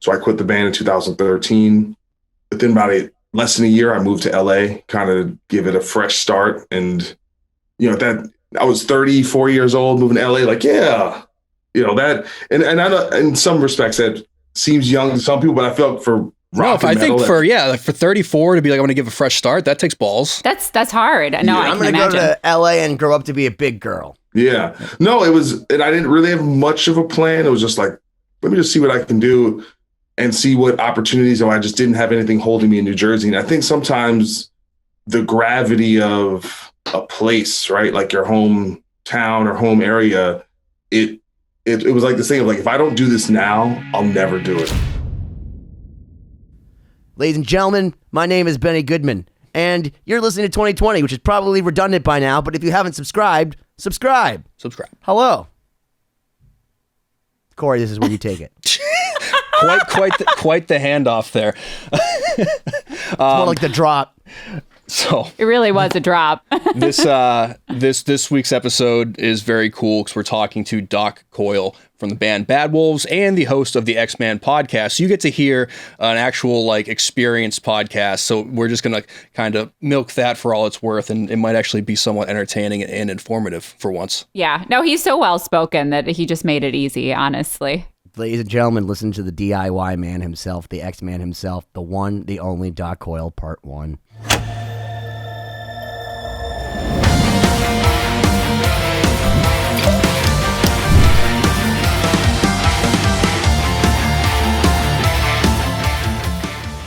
So I quit the band in 2013. Within about less than a year, I moved to LA, kind of give it a fresh start. And, that I was 34 years old, moving to LA, like, yeah, that. And I know in some respects that seems young to some people, but I felt for rock and metal, for 34 to be like, I'm going to give a fresh start, that takes balls. That's hard. No, yeah. I'm going to go to LA and grow up to be a big girl. Yeah. No, it was, and I didn't really have much of a plan. It was just like, let me just see what I can do and see what opportunities. I just didn't have anything holding me in New Jersey. And I think sometimes the gravity of a place, right? Like your hometown or home area, it was like this thing of like, if I don't do this now, I'll never do it. Ladies and gentlemen, my name is Benny Goodman, and you're listening to 2020, which is probably redundant by now, but if you haven't subscribed, subscribe. Hello. Cory, this is where you take it. quite the handoff there. It's more like the drop. So it really was a drop. This week's episode is very cool because we're talking to Doc Coyle from the band Bad Wolves and the host of the X-Man podcast. So you get to hear an actual experienced podcast. So we're just gonna kind of milk that for all it's worth, and it might actually be somewhat entertaining and informative for once. Yeah, no, he's so well spoken that he just made it easy. Honestly. Ladies and gentlemen, listen to the DIY man himself, the X-Man himself, the one, the only Doc Coyle, Part 1.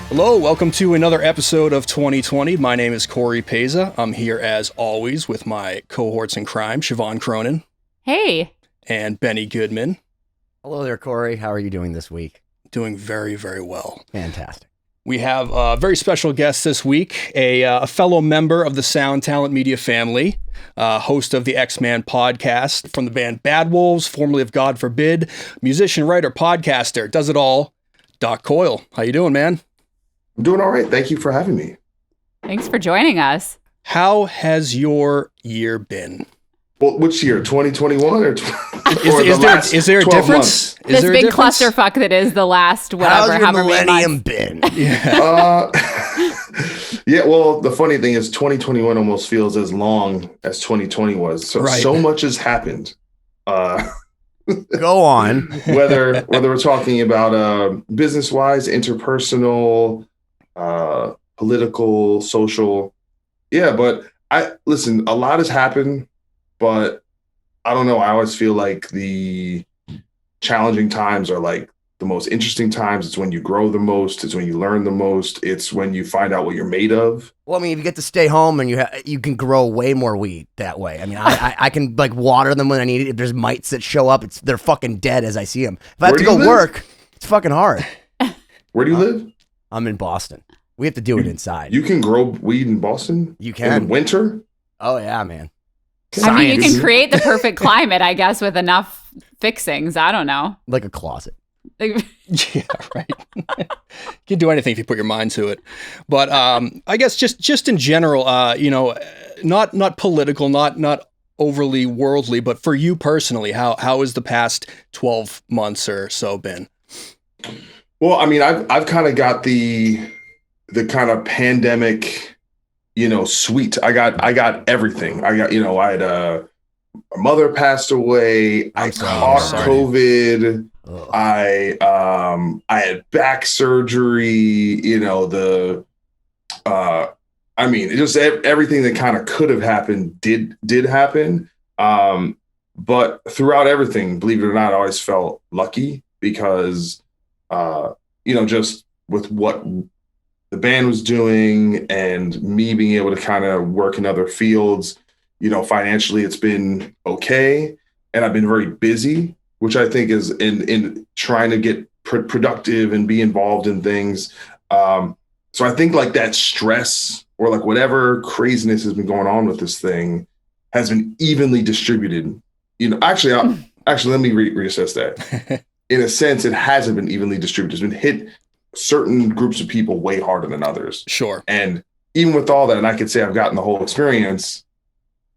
Hello, welcome to another episode of 2020. My name is Cory Peza. I'm here as always with my cohorts in crime, Siobhán Cronin. Hey. And Benny Goodman. Hello there, Cory. How are you doing this week? Doing very, very well. Fantastic. We have a very special guest this week, a fellow member of the Sound Talent Media family, host of the X-Man podcast from the band Bad Wolves, formerly of God Forbid, musician, writer, podcaster, does it all, Doc Coyle. How you doing, man? I'm doing all right. Thank you for having me. Thanks for joining us. How has your year been? Well, which year? 2021 or is there a difference? This big clusterfuck that is the last whatever. How's your millennium been? Yeah. Yeah. Well, the funny thing is, 2021 almost feels as long as 2020 was. So right. So much has happened. Go on. whether we're talking about business wise, interpersonal, political, social. Yeah, but listen, a lot has happened, but I don't know. I always feel like the challenging times are like the most interesting times. It's when you grow the most. It's when you learn the most. It's when you find out what you're made of. Well, I mean, if you get to stay home and you can grow way more weed that way. I mean, I can water them when I need it. If there's mites that show up, they're fucking dead as I see them. If I have to go work, it's fucking hard. Where do you live? I'm in Boston. We have to do it inside. You can grow weed in Boston? You can. In winter? Oh, yeah, man. I mean, you can create the perfect climate, I guess, with enough fixings. I don't know. Like a closet. Yeah, right. You can do anything if you put your mind to it. But I guess just in general, not political, not overly worldly, but for you personally, how has the past 12 months or so been? Well, I mean, I've kind of got the kind of pandemic, suite. I got everything. I had a mother passed away. I caught COVID. Ugh. I had back surgery. It just everything that kind of could have happened did happen. But throughout everything, believe it or not, I always felt lucky because, just with what the band was doing and me being able to kind of work in other fields, financially it's been okay. And I've been very busy, which I think is in trying to get productive and be involved in things. So I think that stress or whatever craziness has been going on with this thing has been evenly distributed. Actually, let me reassess that. In a sense, it hasn't been evenly distributed. It's been hit certain groups of people way harder than others. Sure. And even with all that, and I could say I've gotten the whole experience,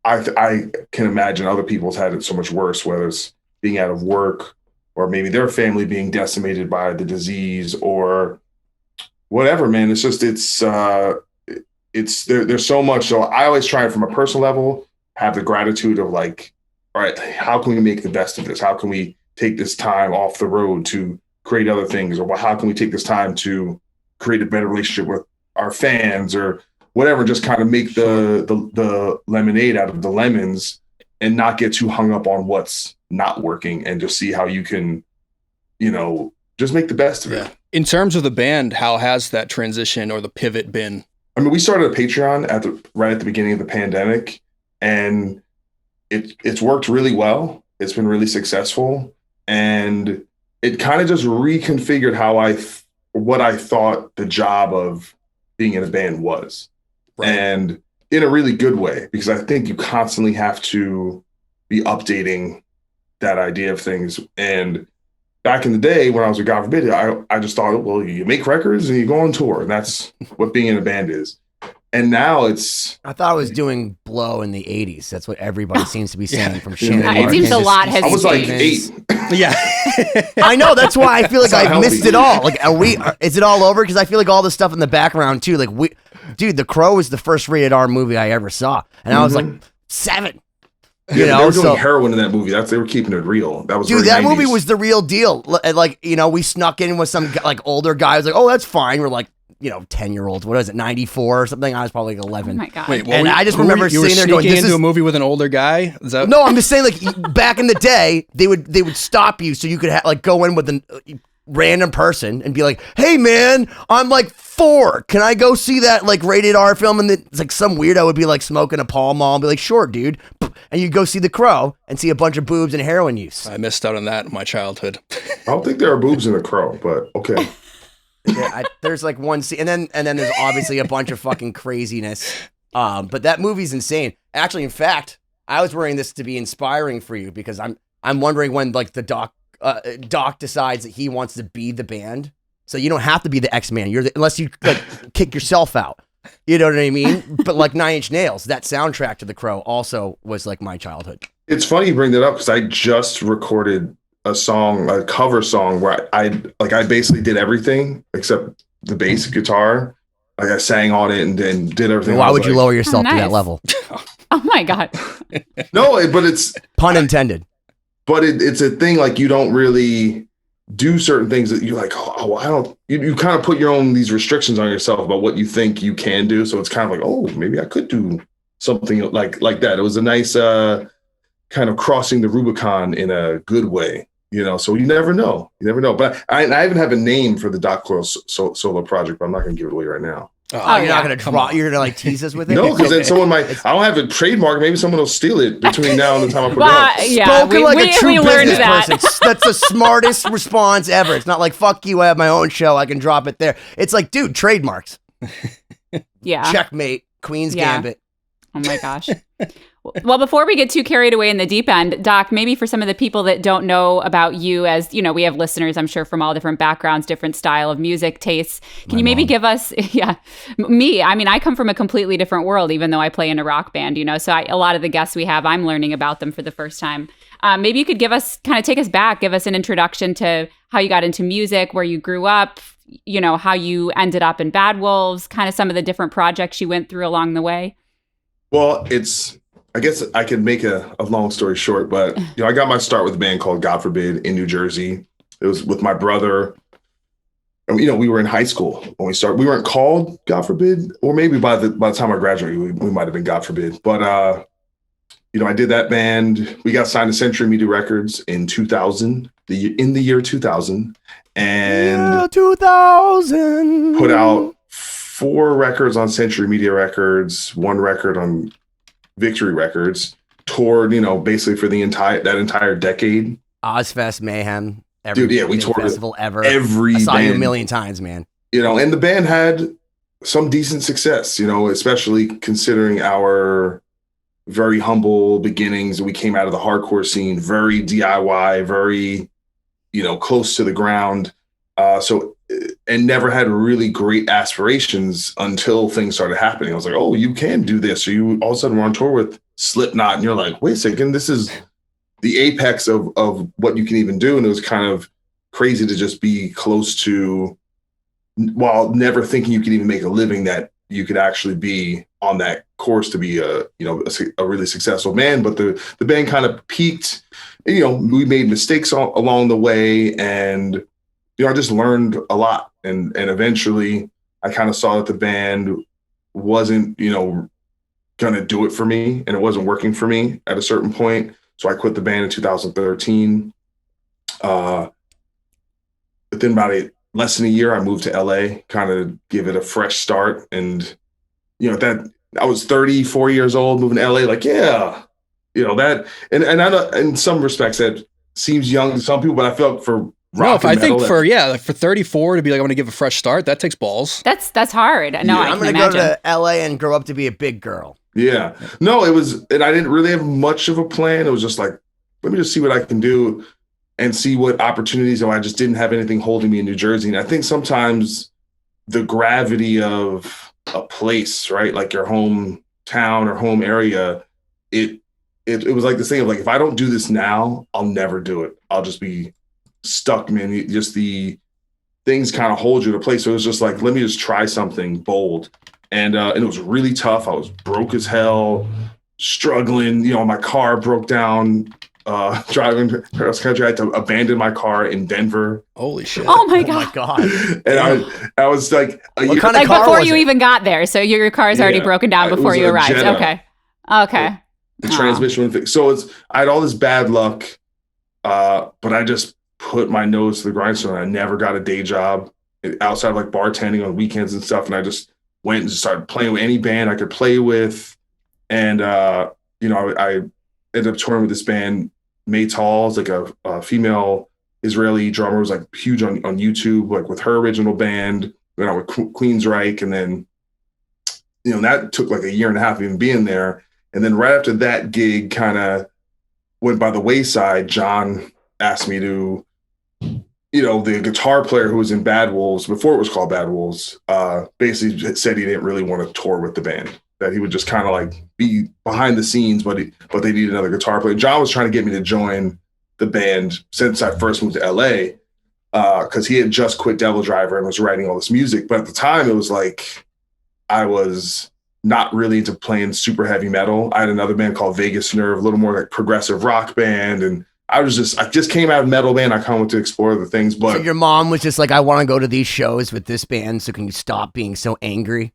I can imagine other people's had it so much worse, whether it's being out of work or maybe their family being decimated by the disease or whatever, man. It's just, there's so much. So I always try from a personal level, have the gratitude of like, all right, how can we make the best of this? How can we take this time off the road to create other things? Or how can we take this time to create a better relationship with our fans or whatever, just kind of make the lemonade out of the lemons and not get too hung up on what's not working and just see how you can, just make the best of it. In terms of the band, how has that transition or the pivot been? I mean, we started a Patreon right at the beginning of the pandemic, and it's worked really well. It's been really successful, and it kind of just reconfigured what I thought the job of being in a band was. Right. And in a really good way, because I think you constantly have to be updating that idea of things. And back in the day when I was with God Forbid, I just thought, well, you make records and you go on tour, and that's what being in a band is. And now I thought I was doing Blow in the 80s. That's what everybody seems to be saying from Shannon. It seems a lot has I was like 8. Yeah. I know. That's why I feel like I've missed it all. Like, is it all over? Because I feel like all the stuff in the background too. Like, dude, The Crow was the first rated R movie I ever saw. And I was like 7. They were doing heroin in that movie. They were keeping it real. That was, dude, that 90s. movie was the real deal. Like, we snuck in with some like older guys. Like, oh, that's fine. We're like, 10-year-olds. What is it, 94 or something? I was probably like 11. Oh my God. Wait, and I just remember sitting there going, "This is a movie with an older guy." Is that... No, I'm just saying, like, back in the day, they would stop you so you could go in with a random person and be like, "Hey, man, I'm like 4. Can I go see that like rated R film?" And it's like some weirdo would be like smoking a Pall Mall and be like, "Sure, dude." And you'd go see The Crow and see a bunch of boobs and heroin use. I missed out on that in my childhood. I don't think there are boobs in The Crow, but okay. Yeah, there's like one scene, and then there's obviously a bunch of fucking craziness. But that movie's insane. Actually, in fact, I was wearing this to be inspiring for you because I'm wondering when like the Doc decides that he wants to be the band. So you don't have to be the X-Man. Unless you like kick yourself out. You know what I mean? But like 9 Inch Nails, that soundtrack to The Crow also was like my childhood. It's funny you bring that up because I just recorded a cover song where I basically did everything except the bass guitar. Like I sang on it and then did everything. Why would you lower yourself to that level? Oh my God. No, but it's pun intended. But it's a thing, like you don't really do certain things that you're like, I don't. You kind of put your own these restrictions on yourself about what you think you can do. So it's kind of like, oh, maybe I could do something like that. It was a nice kind of crossing the Rubicon in a good way. So you never know. But I even have a name for the Doc Coyle solo project, but I'm not going to give it away right now. You're not going to draw. You're going to like tease us with it. No, because then someone might. I don't have it trademarked. Maybe someone will steal it between now and the time I put it out. Yeah, Spoken like a true business person. That's the smartest response ever. It's not like fuck you. I have my own show. I can drop it there. It's like, dude, trademarks. Yeah. Checkmate. Queen's Gambit. Oh my gosh. Well, before we get too carried away in the deep end, Doc, maybe for some of the people that don't know about you, as we have listeners, I'm sure, from all different backgrounds, different style of music tastes. Can you maybe give us, me, I mean, I come from a completely different world, even though I play in a rock band, so a lot of the guests we have, I'm learning about them for the first time. Maybe you could take us back, give us an introduction to how you got into music, where you grew up, how you ended up in Bad Wolves, kind of some of the different projects you went through along the way. Well, I guess I could make a long story short, but I got my start with a band called God Forbid in New Jersey. It was with my brother. And, we were in high school when we started. We weren't called God Forbid, or maybe by the time I graduated, we might have been God Forbid. But I did that band. We got signed to Century Media Records in 2000, in the year 2000, and 2000 put out 4 records on Century Media Records, 1 record on Victory Records, toured, basically for that entire decade. Ozfest, Mayhem, we toured festival ever. Every I saw band, you a million times, man. And the band had some decent success, especially considering our very humble beginnings. We came out of the hardcore scene, very DIY, very, close to the ground. And never had really great aspirations until things started happening. I was like, oh, you can do this. So you all of a sudden were on tour with Slipknot and you're like, wait a second, this is the apex of what you can even do. And it was kind of crazy to just be close to, while never thinking you could even make a living, that you could actually be on that course to be a really successful band. But the band kind of peaked. You know, we made mistakes along the way, and you know, I just learned a lot. And eventually, I kind of saw that the band wasn't, you know, gonna do it for me, and it wasn't working for me at a certain point. So I quit the band in 2013. Within about less than a year, I moved to LA, kind of give it a fresh start. And, you know, that I was 34 years old, moving to LA, like, yeah, you know, that, and I know in some respects that seems young to some people, but I felt for rock and metal, for 34 to be like, I'm going to give a fresh start, that takes balls. That's hard. No, Yeah. I'm going to go to LA and grow up to be a big girl. Yeah. No, it was, and I didn't really have much of a plan. It was just like, let me just see what I can do and see what opportunities. I just didn't have anything holding me in New Jersey. And I think sometimes the gravity of a place, right, like your hometown or home area, it was like this thing of like, if I don't do this now, I'll never do it. I'll just be stuck, man. Just the things kind of hold you to place. So it was just like, let me just try something bold. And it was really tough. I was broke as hell, struggling. You know, my car broke down. Driving across country, I had to abandon my car in Denver. Holy shit! Oh my god! And I was like, what kind of like car before was you it? even got there. So your car's already broken down before you arrived. Jetta. Okay. The transmission was fixed. So I had all this bad luck, but I just put my nose to the grindstone. I never got a day job outside of like bartending on weekends and stuff. And I just went and started playing with any band I could play with. And you know, I ended up touring with this band. Maytal is like a female Israeli drummer, was like huge on YouTube, like with her original band. Went out with Queensryche, and then, you know, that took like a year and a half even being there. And then right after that gig kind of went by the wayside, John asked me to, you know, the guitar player who was in Bad Wolves, before it was called Bad Wolves, basically said he didn't really want to tour with the band, that he would just kind of like be behind the scenes, but they needed another guitar player. John was trying to get me to join the band since I first moved to LA, because he had just quit Devil Driver and was writing all this music. But at the time, it was like I was not really into playing super heavy metal. I had another band called Vegas Nerve, a little more like progressive rock band, and I just came out of metal band. I kind of went to explore the things. But so your mom was just like, I want to go to these shows with this band, so can you stop being so angry?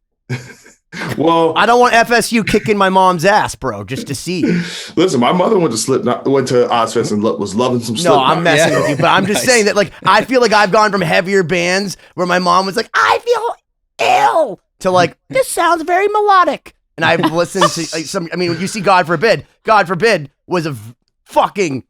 Well, I don't want FSU kicking my mom's ass, bro, just to see you. Listen, my mother went to Ozfest and was loving some Slipknot. No, I'm messing with you, but I'm just saying that, like, I feel like I've gone from heavier bands where my mom was like, I feel ill, to like, this sounds very melodic. And I've listened to like, when you see God Forbid was a fucking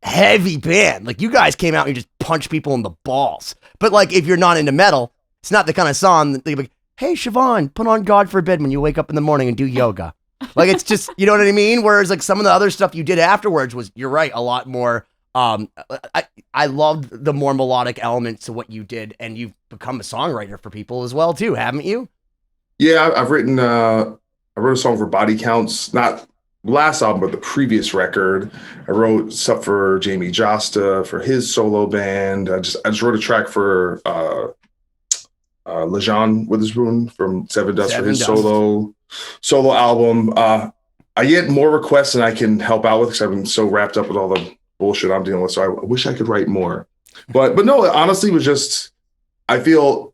heavy band. Like, you guys came out and you just punched people in the balls. But like, if you're not into metal, it's not the kind of song that they're like, hey, Siobhán, put on God Forbid when you wake up in the morning and do yoga. Like, it's just, you know what I mean? Whereas like some of the other stuff you did afterwards was, you're right, a lot more. I loved the more melodic elements to what you did, and you've become a songwriter for people as well too, haven't you? Yeah, I've written, I wrote a song for Body Counts, not last album, but the previous record. I wrote stuff for Jamie Josta for his solo band. I just wrote a track for Lejean Witherspoon from Seven Dust for his solo album. I get more requests than I can help out with because I've been so wrapped up with all the bullshit I'm dealing with. So I wish I could write more. But no, it honestly was just, I feel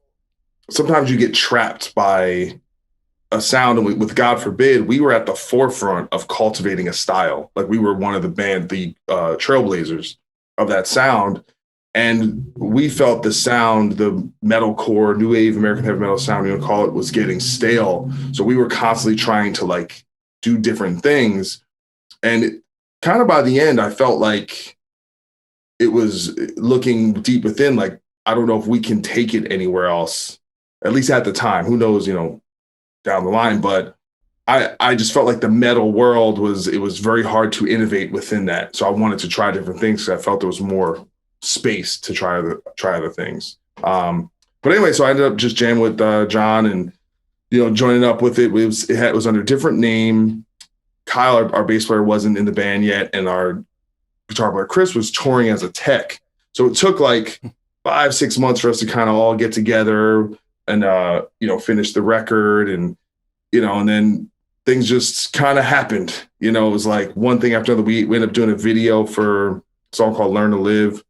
sometimes you get trapped by a sound. And with God Forbid, we were at the forefront of cultivating a style. Like, we were one of the trailblazers of that sound. And we felt the sound, the metalcore, new wave, American heavy metal sound, you call it, was getting stale. So we were constantly trying to like do different things. And kind of by the end, I felt like it was looking deep within, like, I don't know if we can take it anywhere else, at least at the time. Who knows, down the line. But I just felt like the metal world was very hard to innovate within that. So I wanted to try different things because I felt there was more space to try other things. But anyway, so I ended up just jamming with John and joining up with it. It was under a different name. Kyle, our bass player, wasn't in the band yet, and our guitar player Chris was touring as a tech. So it took like 5-6 months for us to kind of all get together and, finish the record and then things just kind of happened. It was like one thing after another. We ended up doing a video for a song called Learn to Live,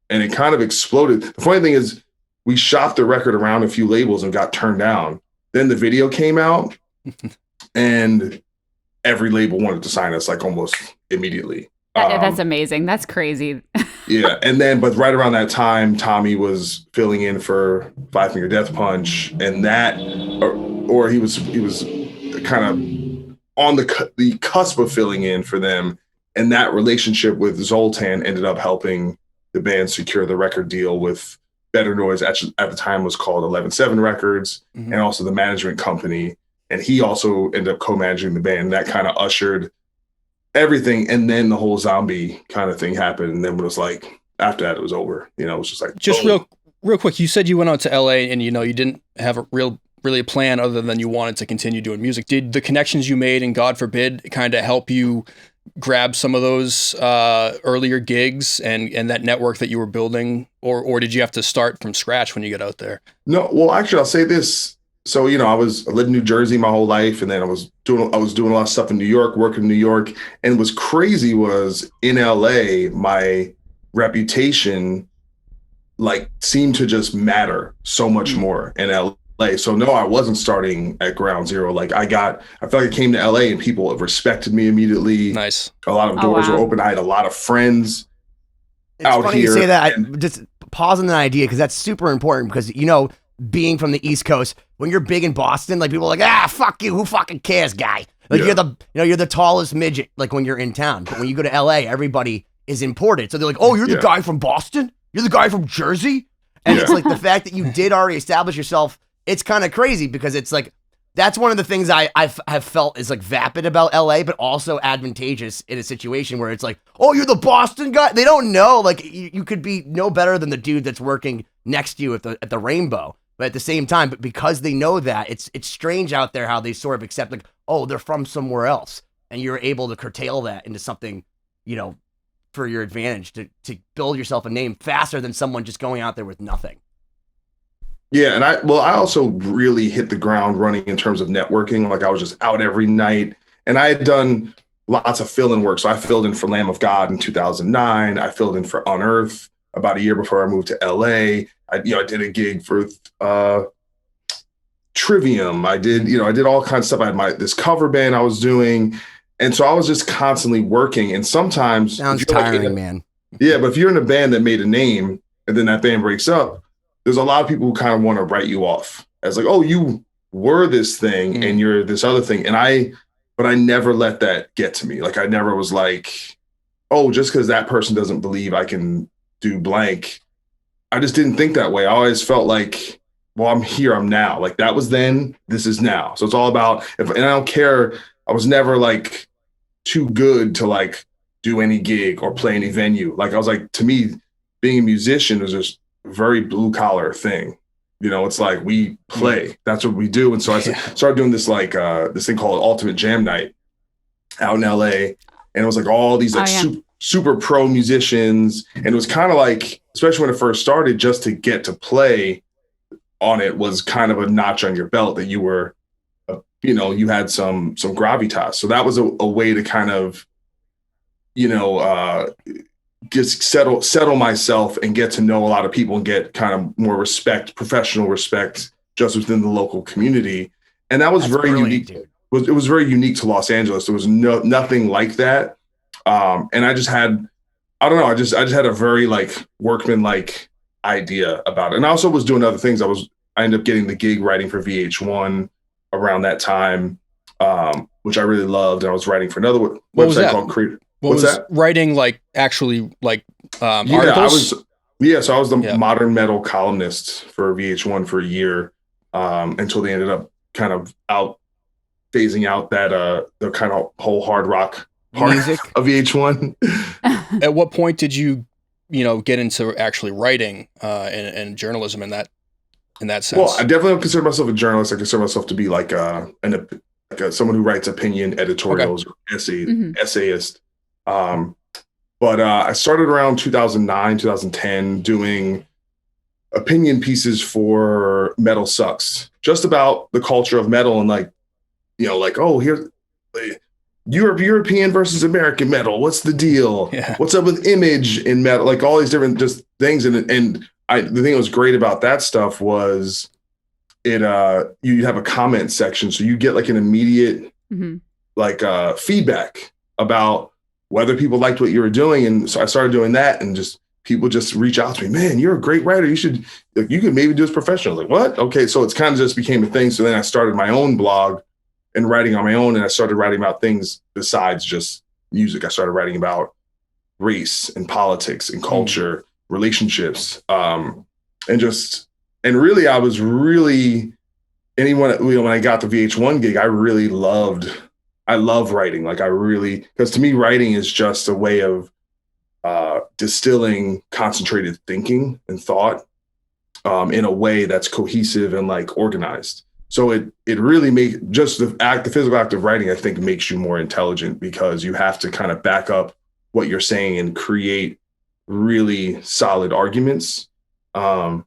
and it kind of exploded. The funny thing is we shopped the record around a few labels and got turned down. Then the video came out and every label wanted to sign us like almost immediately. That's amazing. That's crazy. Yeah. But right around that time, Tommy was filling in for Five Finger Death Punch, and that, or he was kind of on the cusp of filling in for them. And that relationship with Zoltan ended up helping the band secure the record deal with Better Noise. At the time was called 11-7 Records, and also the management company. And he also ended up co-managing the band. That kind of ushered everything. And then the whole zombie kind of thing happened. And then it was like, after that, it was over. It was just like, just real quick. You said you went out to LA and, you didn't have really a plan other than you wanted to continue doing music. Did the connections you made, and God forbid, kind of help you grab some of those earlier gigs and that network that you were building, or did you have to start from scratch when you get out there? No, well, actually, I'll say this. So, I lived in New Jersey my whole life, and then I was doing a lot of stuff in New York, working in New York. And what's crazy was in LA, my reputation seemed to just matter so much more in LA. So no, I wasn't starting at ground zero. I felt like I came to LA and people respected me immediately. Nice. A lot of doors were open. I had a lot of friends out funny here. You say that. Just pause on that idea, because that's super important, because, being from the East Coast, when you're big in Boston, people are like, fuck you, who fucking cares, guy? You're the tallest midget, when you're in town. But when you go to LA, everybody is imported. So they're like, oh, you're the guy from Boston? You're the guy from Jersey? And it's the fact that you did already establish yourself, it's kind of crazy, because it's that's one of the things I have felt is vapid about LA, but also advantageous in a situation where it's oh, you're the Boston guy. They don't know, you could be no better than the dude that's working next to you at the Rainbow. But at the same time, but because they know that, it's strange out there how they sort of accept oh, they're from somewhere else, and you're able to curtail that into something, for your advantage to build yourself a name faster than someone just going out there with nothing. Yeah, and I also really hit the ground running in terms of networking. I was just out every night, and I had done lots of fill-in work. So I filled in for Lamb of God in 2009. I filled in for Unearth about a year before I moved to LA. I did a gig for Trivium. I did all kinds of stuff. I had this cover band I was doing. And so I was just constantly working. And sometimes sounds tiring, man. Yeah, but if you're in a band that made a name and then that band breaks up, there's a lot of people who kind of want to write you off as oh, you were this thing and you're this other thing. But I never let that get to me. I never was oh, just because that person doesn't believe I can do blank. I just didn't think that way. I always felt well, I'm here, I'm now. That was then, this is now. So it's all about, and I don't care. I was never too good to do any gig or play any venue. I was to me, being a musician is just a very blue collar thing. It's we play, that's what we do. And so I started doing this this thing called Ultimate Jam Night out in LA. And it was all these super pro musicians. And it was kind of especially when it first started, just to get to play on it was kind of a notch on your belt that you were, you had some gravitas. So that was a way to kind of, just settle myself and get to know a lot of people and get kind of more respect, professional respect, just within the local community. And that was very unique. Dude. It was very unique to Los Angeles. There was nothing like that. And I just had, I don't know, I just had a very workman idea about it. And I also was doing other things. I ended up getting the gig writing for VH1 around that time, which I really loved. And I was writing for another website called Creator. What's that? Writing articles? So I was the modern metal columnist for VH1 for a year, until they ended up kind of phasing out that the kind of whole hard rock part music of VH1. At what point did you get into actually writing and journalism in that sense? Well, I definitely don't consider myself a journalist. I consider myself to be someone who writes opinion editorials or essayist. But I started around 2009, 2010 doing opinion pieces for Metal Sucks, just about the culture of metal and like, oh, here's European versus American metal. What's the deal? Yeah. What's up with image in metal? Like all these different just things. And the thing that was great about that stuff was you have a comment section. So you get like an immediate feedback about whether people liked what you were doing. And so I started doing that, and just people just reach out to me, man, you're a great writer. You could maybe do this professional. Like, what? Okay. So it's kind of just became a thing. So then I started my own blog and writing on my own. And I started writing about things besides just music. I started writing about race and politics and culture, relationships. And really, I was really, when I got the VH1 gig, I love writing. Like because to me, writing is just a way of distilling concentrated thinking and thought in a way that's cohesive and like organized. So it really just the physical act of writing, I think, makes you more intelligent, because you have to kind of back up what you're saying and create really solid arguments. And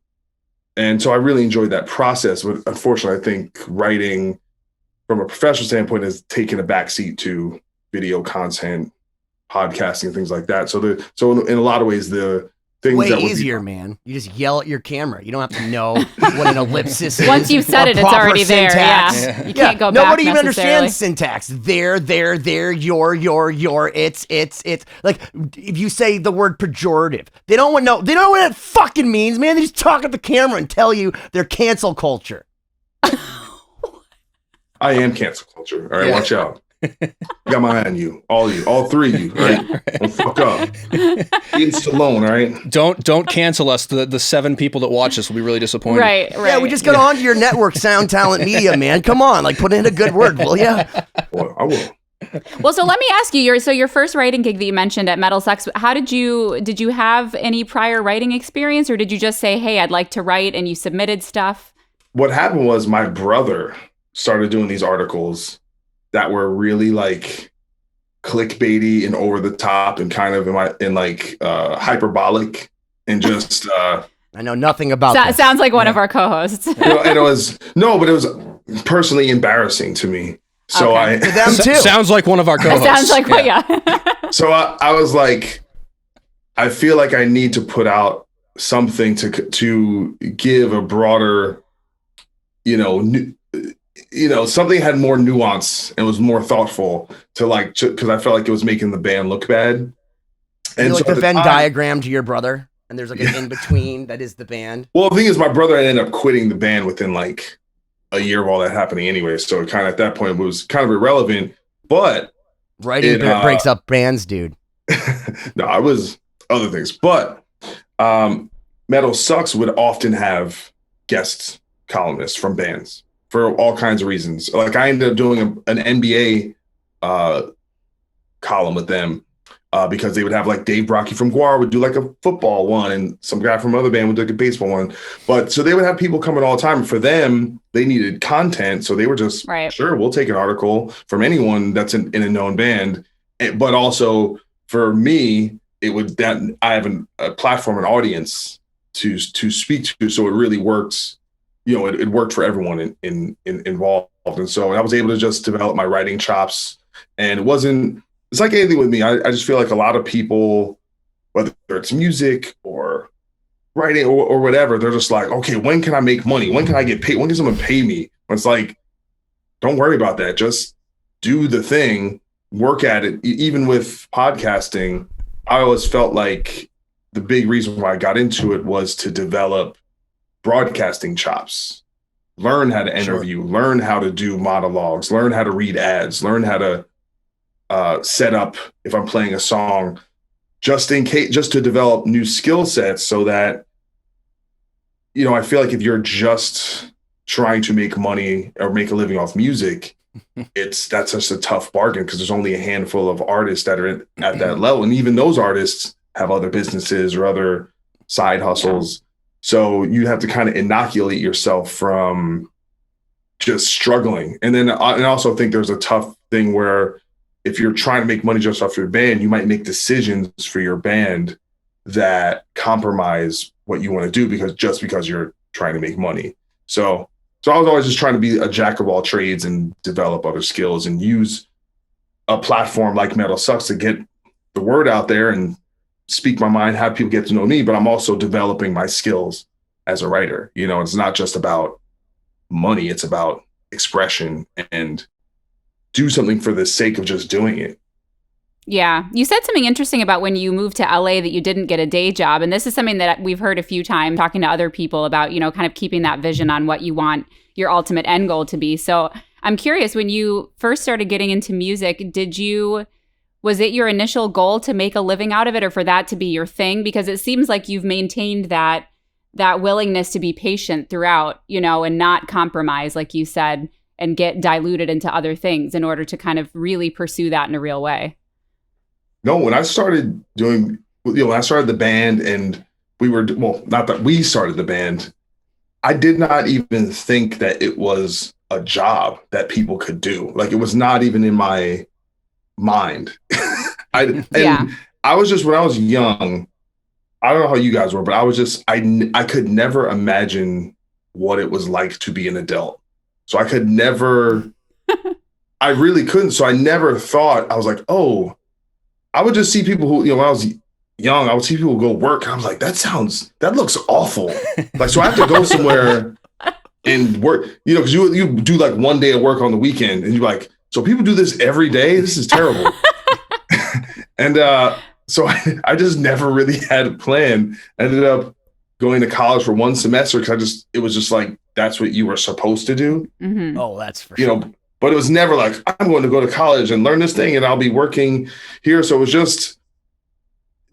so I really enjoyed that process. But unfortunately, I think writing from a professional standpoint has taken a backseat to video content, podcasting, and things like that. So in a lot of ways, the things way that would easier, man. You just yell at your camera. You don't have to know what an ellipsis is. Once you've said it, it's already syntax. There. Yeah. You can't go back. Nobody even understands syntax. There, your, it's. Like, if you say the word pejorative, they don't know what it fucking means, man. They just talk at the camera and tell you they're cancel culture. I am cancel culture. All right, watch out. Got my eye on you, all three of you. All right, don't fuck up. Ian Stallone, all right. Don't cancel us. The 7 people that watch us will be really disappointed. Right. Yeah, we just got onto your network, Sound Talent Media, man. Come on, like put in a good word, will ya? Well, I will. Well, so let me ask you, your first writing gig that you mentioned at Metal Sucks, how did you have any prior writing experience, or did you just say, hey, I'd like to write, and you submitted stuff? What happened was my brother started doing these articles that were really like clickbaity and over the top and kind of hyperbolic and just I know nothing about that. Sounds like one of our co-hosts. And it was personally embarrassing to me. So okay. To them too. Sounds like one of our co-hosts. Sounds like yeah. So I was like, I feel like I need to put out something to give a broader, something had more nuance and was more thoughtful because I felt like it was making the band look bad. And like the Venn diagram to your brother, and there's like an in-between that is the band. Well, the thing is, my brother ended up quitting the band within like a year of all that happening anyway. So it kind of at that point was kind of irrelevant, but writing breaks up bands, dude. No, I was other things, but Metal Sucks would often have guest columnists from bands for all kinds of reasons. Like I ended up doing an NBA column with them because they would have like Dave Brocky from Guar would do like a football one, and some guy from another band would do like a baseball one. But so they would have people coming all the time. For them, they needed content, so they were just sure, we'll take an article from anyone that's in a known band. But also for me, I have a platform, an audience to speak to, so it really works. It worked for everyone involved. And so I was able to just develop my writing chops. And it's like anything with me. I just feel like a lot of people, whether it's music or writing or whatever, they're just like, okay, when can I make money? When can I get paid? When can someone pay me? And it's like, don't worry about that. Just do the thing, work at it. Even with podcasting, I always felt like the big reason why I got into it was to develop broadcasting chops, learn how to interview, learn how to do monologues, learn how to read ads, learn how to set up if I'm playing a song, just to develop new skill sets, so that I feel like if you're just trying to make money or make a living off music, that's just a tough bargain, because there's only a handful of artists that are at that level, and even those artists have other businesses or other side hustles. So you have to kind of inoculate yourself from just struggling. And then I also think there's a tough thing where if you're trying to make money just off your band, you might make decisions for your band that compromise what you want to do because you're trying to make money. So I was always just trying to be a jack of all trades and develop other skills and use a platform like Metal Sucks to get the word out there and speak my mind, have people get to know me, but I'm also developing my skills as a writer. You know, it's not just about money, it's about expression and do something for the sake of just doing it. Yeah. You said something interesting about when you moved to LA that you didn't get a day job. And this is something that we've heard a few times talking to other people about, you know, kind of keeping that vision on what you want your ultimate end goal to be. So I'm curious, when you first started getting into music, was it your initial goal to make a living out of it or for that to be your thing? Because it seems like you've maintained that willingness to be patient throughout, you know, and not compromise, like you said, and get diluted into other things in order to kind of really pursue that in a real way. No, when I started doing, you know, when I started the band and not that we started the band, I did not even think that it was a job that people could do. Like, it was not even in my mind. I was just, when I was young, I don't know how you guys were, but I was just, I could never imagine what it was like to be an adult. So I could never, I really couldn't. So I never thought, I was like, oh, I would just see people who, you know, when I was young, I would see people go work. And I was like, that looks awful. Like, so I have to go somewhere and work, you know, because you do like one day of work on the weekend and you're like, so people do this every day? This is terrible. And so I just never really had a plan. I ended up going to college for one semester because it was just like, that's what you were supposed to do. Mm-hmm. Oh, that's for sure. You know, but it was never like, I'm going to go to college and learn this thing and I'll be working here. So it was just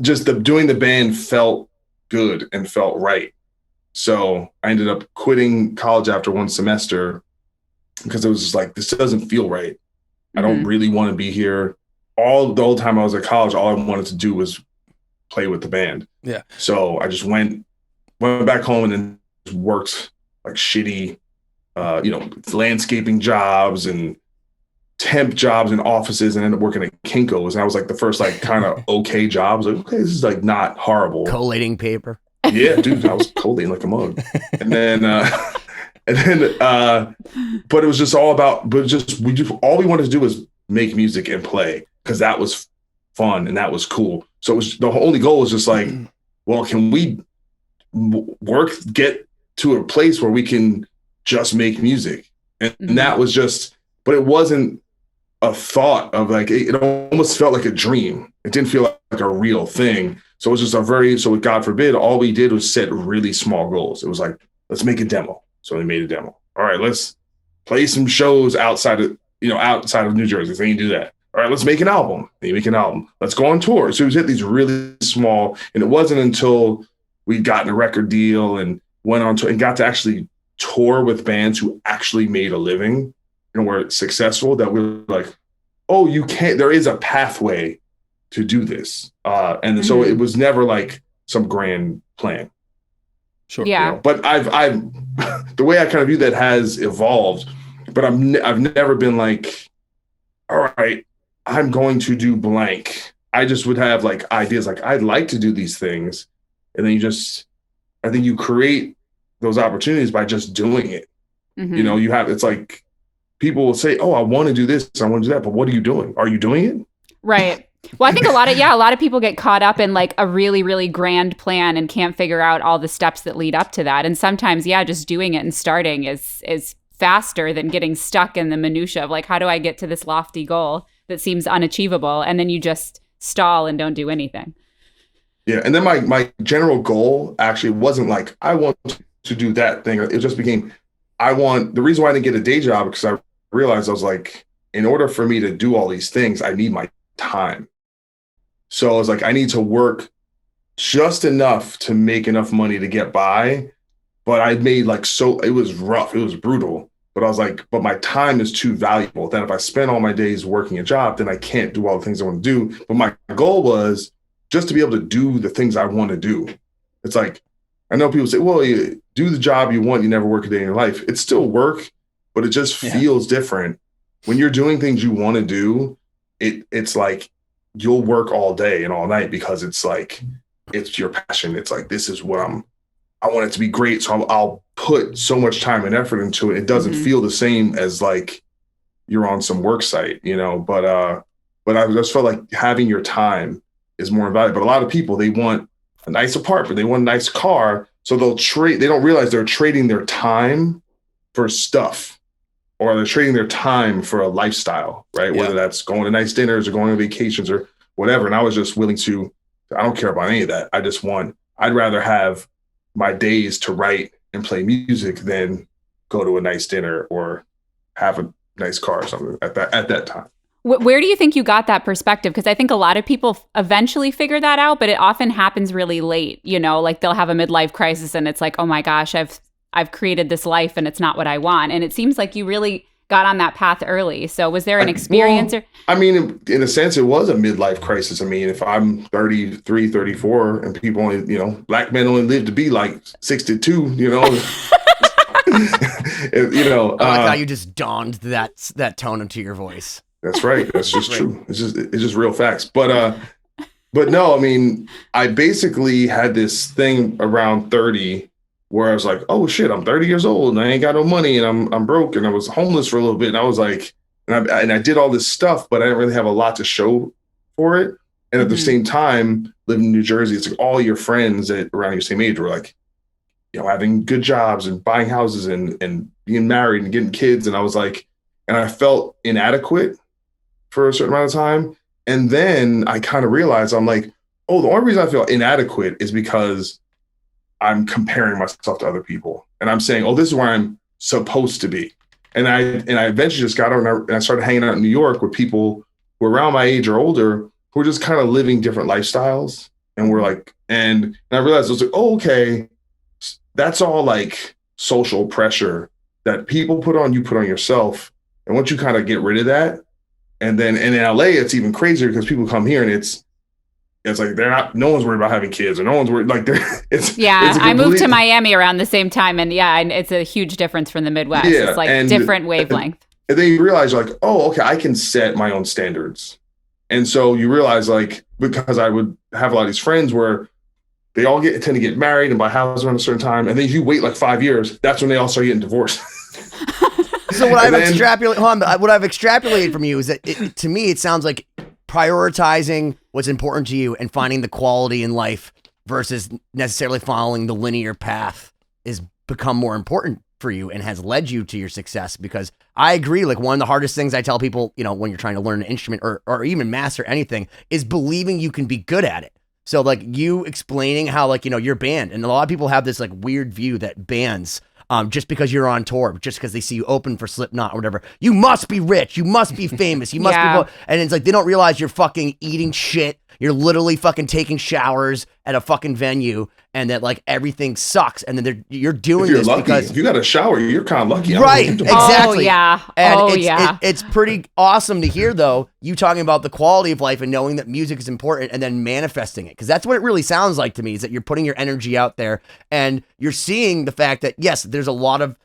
doing the band felt good and felt right. So I ended up quitting college after one semester because it was just like, this doesn't feel right. I don't really want to be here. All the whole time I was at college, all I wanted to do was play with the band. Yeah. So I just went back home and then worked like shitty, you know, landscaping jobs and temp jobs in offices and ended up working at Kinko's. And I was like the first like kind of okay job. I was like, okay, this is like not horrible. Collating paper. Yeah, dude, I was collating like a mug. And then but it was just all about, all we wanted to do was make music and play because that was fun and that was cool. So it was, the only goal was just like, well, can we get to a place where we can just make music? And that was just, but it wasn't a thought of like, it almost felt like a dream. It didn't feel like a real thing. So it was just so God forbid, all we did was set really small goals. It was like, let's make a demo. So we made a demo. All right, let's play some shows outside of New Jersey. So you can do that. All right, let's make an album. Then you make an album. Let's go on tour. So it was hit these really small, and it wasn't until we'd gotten a record deal and went on tour and got to actually tour with bands who actually made a living and were successful that we were like, oh, you can't, there is a pathway to do this. And so it was never like some grand plan. Sure. Yeah. You know? But I've the way I kind of view that has evolved, but I've never been like, all right, I'm going to do blank. I just would have like ideas like, I'd like to do these things. And then I think you create those opportunities by just doing it. Mm-hmm. You know, it's like people will say, oh, I want to do this, I want to do that. But what are you doing? Are you doing it? Right. Well, I think a lot of people get caught up in like a really, really grand plan and can't figure out all the steps that lead up to that. And sometimes, just doing it and starting is faster than getting stuck in the minutia of like, how do I get to this lofty goal that seems unachievable? And then you just stall and don't do anything. Yeah. And then my general goal actually wasn't like, I want to do that thing. It just became, the reason why I didn't get a day job, because I realized I was like, in order for me to do all these things, I need my time. So I was like, I need to work just enough to make enough money to get by. But I made it was rough. It was brutal. But I was like, but my time is too valuable. Then if I spend all my days working a job, then I can't do all the things I want to do. But my goal was just to be able to do the things I want to do. It's like, I know people say, well, you do the job you want, you never work a day in your life. It's still work, but it just feels different. When you're doing things you want to do, it's like you'll work all day and all night because it's like it's your passion. It's like, this is what I want it to be great, so I'll put so much time and effort into it. It doesn't feel the same as like you're on some work site, you know. But I just felt like having your time is more valuable. But a lot of people, they want a nice apartment, they want a nice car, so they'll trade. They don't realize they're trading their time for stuff, or they're trading their time for a lifestyle, right? Yeah. Whether that's going to nice dinners or going on vacations or whatever. And I was just willing to. I don't care about any of that. I'd rather have my days to write and play music than go to a nice dinner or have a nice car or something at that time. Where do you think you got that perspective? Because I think a lot of people eventually figure that out, but it often happens really late. You know, like they'll have a midlife crisis and it's like, oh my gosh, I've created this life and it's not what I want. And it seems like you really got on that path early. So was there an experience? I mean, in a sense, it was a midlife crisis. I mean, if I'm 33, 34 and people only, you know, black men only live to be like 62, you know, you know. I like how you just donned that tone into your voice. That's right. That's just true. It's just real facts. But no, I mean, I basically had this thing around 30 where I was like, oh shit, I'm 30 years old and I ain't got no money and I'm broke, and I was homeless for a little bit. And I was like, and I did all this stuff, but I didn't really have a lot to show for it. And at the same time, living in New Jersey, it's like all your friends that around your same age were like, you know, having good jobs and buying houses and being married and getting kids. And I was like, and I felt inadequate for a certain amount of time. And then I kind of realized, I'm like, oh, the only reason I feel inadequate is because I'm comparing myself to other people. And I'm saying, oh, this is where I'm supposed to be. And I eventually just got out and I started hanging out in New York with people who are around my age or older who are just kind of living different lifestyles. And we're like, and I realized I was like, oh, okay, that's all like social pressure that people put on you, put on yourself. And once you kind of get rid of that, and then in LA, it's even crazier because people come here and it's like no one's worried about having kids, or no one's worried, like I moved to Miami around the same time, and it's a huge difference from the Midwest. Yeah, it's like different wavelength. And then you realize like, oh, okay, I can set my own standards. And so you realize, like, because I would have a lot of these friends where they all tend to get married and buy houses around a certain time, and then if you wait like 5 years, that's when they all start getting divorced. So what I've extrapolated from you is that to me, it sounds like prioritizing what's important to you and finding the quality in life versus necessarily following the linear path is become more important for you and has led you to your success. Because I agree, like one of the hardest things I tell people, you know, when you're trying to learn an instrument or even master anything is believing you can be good at it. So like you explaining how, like, you know, your band, and a lot of people have this like weird view that bands, just because you're on tour, just because they see you open for Slipknot or whatever, you must be rich, you must be famous, you must be, and it's like they don't realize you're fucking eating shit, you're literally fucking taking showers at a fucking venue, and that like everything sucks, and then you're doing this lucky. Because if you got a shower, you're kind of lucky, right? Exactly. Oh yeah. And it's pretty awesome to hear though, you talking about the quality of life and knowing that music is important, and then manifesting it, because that's what it really sounds like to me, is that you're putting your energy out there and you're seeing the fact that yes, there's a lot of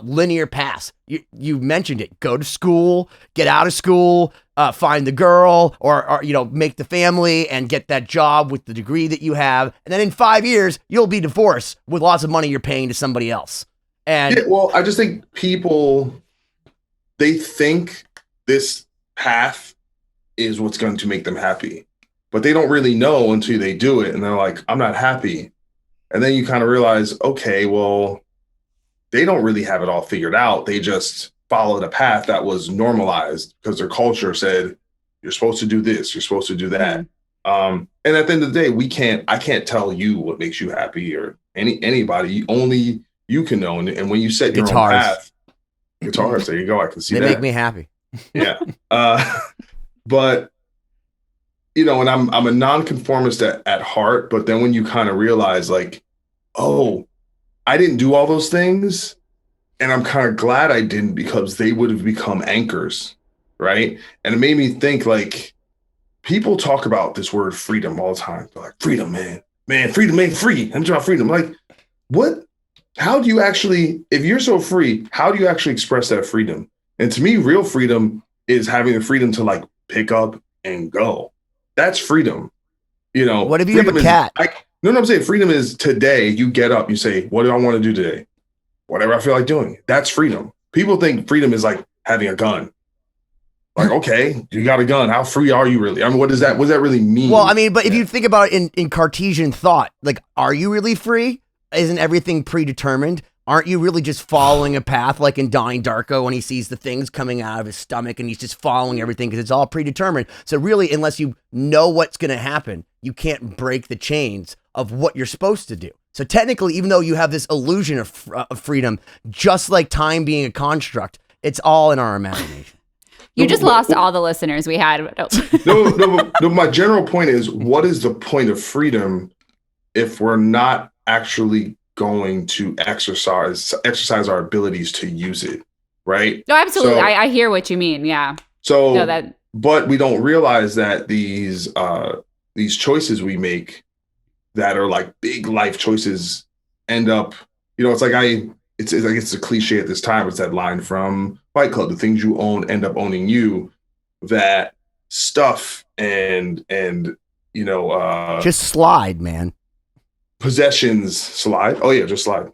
linear paths. You mentioned it. Go to school, get out of school, find the girl, or you know, make the family and get that job with the degree that you have. And then in 5 years, you'll be divorced with lots of money you're paying to somebody else. And well, I just think people, they think this path is what's going to make them happy, but they don't really know until they do it. And they're like, I'm not happy. And then you kind of realize, okay, well, they don't really have it all figured out. They just followed a path that was normalized because their culture said, you're supposed to do this, you're supposed to do that. And at the end of the day, I can't tell you what makes you happy, or anybody, only you can know. And when you set your own path, guitars, there you go. I can see that. They make me happy. Yeah. But you know, and I'm a nonconformist at heart, but then when you kind of realize like, oh, I didn't do all those things, and I'm kind of glad I didn't, because they would have become anchors, right? And it made me think, like, people talk about this word freedom all the time. They're like, freedom, man, freedom ain't free. I'm talking about freedom. Like, what? How do you actually, if you're so free, how do you actually express that freedom? And to me, real freedom is having the freedom to like pick up and go. That's freedom. You know, what if you have a cat? No, I'm saying freedom is today you get up, you say, what do I want to do today? Whatever I feel like doing. That's freedom. People think freedom is like having a gun. Like, okay, you got a gun. How free are you really? I mean, what does that really mean? Well, I mean, but if you think about it in Cartesian thought, like, are you really free? Isn't everything predetermined? Aren't you really just following a path, like in Donnie Darko when he sees the things coming out of his stomach and he's just following everything because it's all predetermined. So really, unless you know what's going to happen, you can't break the chains of what you're supposed to do. So technically, even though you have this illusion of freedom, just like time being a construct, it's all in our imagination. You just lost all the listeners we had. No, my general point is, what is the point of freedom if we're not actually going to exercise our abilities to use it, right? No, absolutely. So, I hear what you mean. Yeah. So, no, but we don't realize that these choices we make that are like big life choices end up, you know, it's like it's a cliche at this time. It's that line from Fight Club: the things you own end up owning you. That stuff and you know, just slide, man. Possessions slide. Oh yeah, just slide.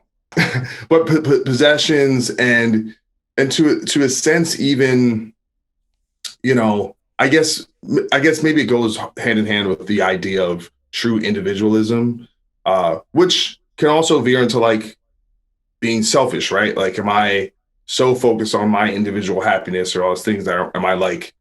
But possessions and to a sense, even, you know, I guess maybe it goes hand in hand with the idea of true individualism, which can also veer into like being selfish, right? Like, am I so focused on my individual happiness or all those things that am I like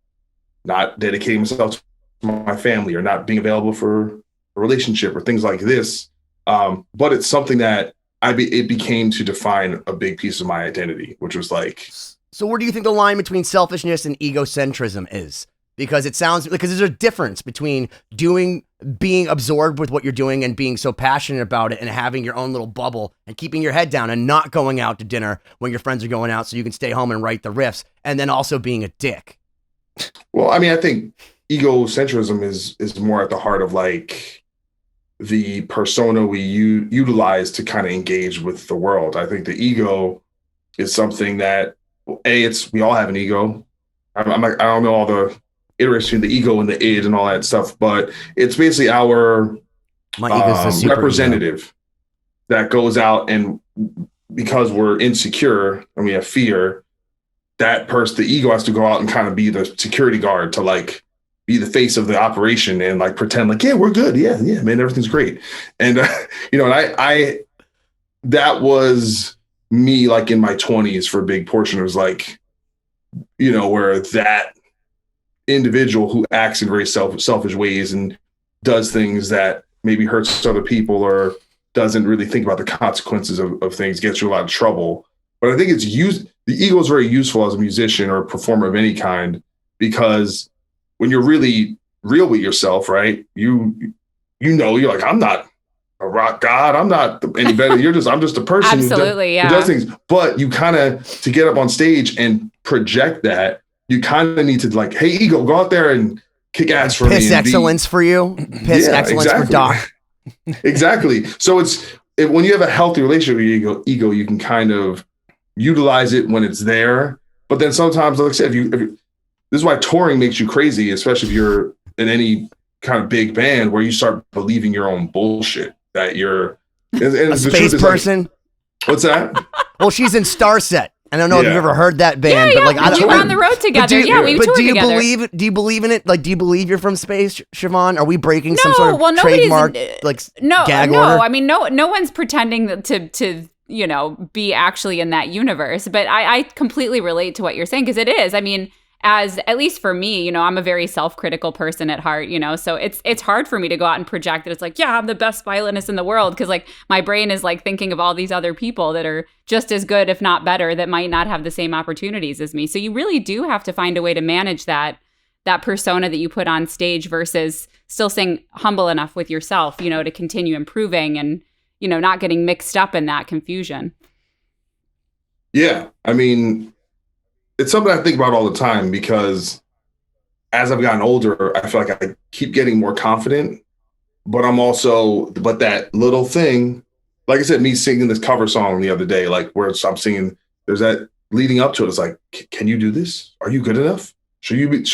not dedicating myself to my family or not being available for a relationship or things like this? But it's something that it became to define a big piece of my identity, which was like. So where do you think the line between selfishness and egocentrism is? Because it sounds because there's a difference between being absorbed with what you're doing and being so passionate about it and having your own little bubble and keeping your head down and not going out to dinner when your friends are going out so you can stay home and write the riffs, and then also being a dick. Well, I mean, I think egocentrism is more at the heart of like the persona we utilize to kind of engage with the world. I think the ego is something that we all have an ego. I don't know all the iteration, the ego and the id and all that stuff, but it's basically our representative that goes out, and because we're insecure and we have fear, that person, the ego, has to go out and kind of be the security guard to like be the face of the operation and like pretend like, yeah, we're good. Yeah, man, everything's great. And, you know, and I that was me like in my 20s for a big portion. It was like, you know, where that individual who acts in very selfish ways and does things that maybe hurts other people or doesn't really think about the consequences of things gets you a lot of trouble. But I think the ego is very useful as a musician or a performer of any kind, because when you're really real with yourself, right? You know, you're like, I'm not a rock god. I'm not any better. I'm just a person who does things. But you kind of, to get up on stage and project that, you kind of need to like, hey, ego, go out there and kick ass for me. Piss excellence for you. Piss excellence for Doc. Exactly. So when you have a healthy relationship with your ego, you can kind of utilize it when it's there. But then sometimes, like I said, this is why touring makes you crazy, especially if you're in any kind of big band where you start believing your own bullshit that you're a space person. Like, what's that? Well, she's in Starset. I don't know if you've ever heard that band, but like we were on the road together. We toured together. Do you believe in it? Like, do you believe you're from space, Siobhán? Are we breaking some sort of trademark gag order? I mean, no one's pretending to you know, be actually in that universe. But I completely relate to what you're saying, because it is. I mean, at least for me, you know, I'm a very self-critical person at heart, you know, so it's hard for me to go out and project that it's like, yeah, I'm the best violinist in the world, because like my brain is like thinking of all these other people that are just as good, if not better, that might not have the same opportunities as me. So you really do have to find a way to manage that persona that you put on stage versus still staying humble enough with yourself, you know, to continue improving and, you know, not getting mixed up in that confusion. Yeah, I mean, it's something I think about all the time, because as I've gotten older, I feel like I keep getting more confident, but but that little thing, like I said, me singing this cover song the other day, like where I'm singing, there's that leading up to it. It's like, can you do this? Are you good enough? Should you be, and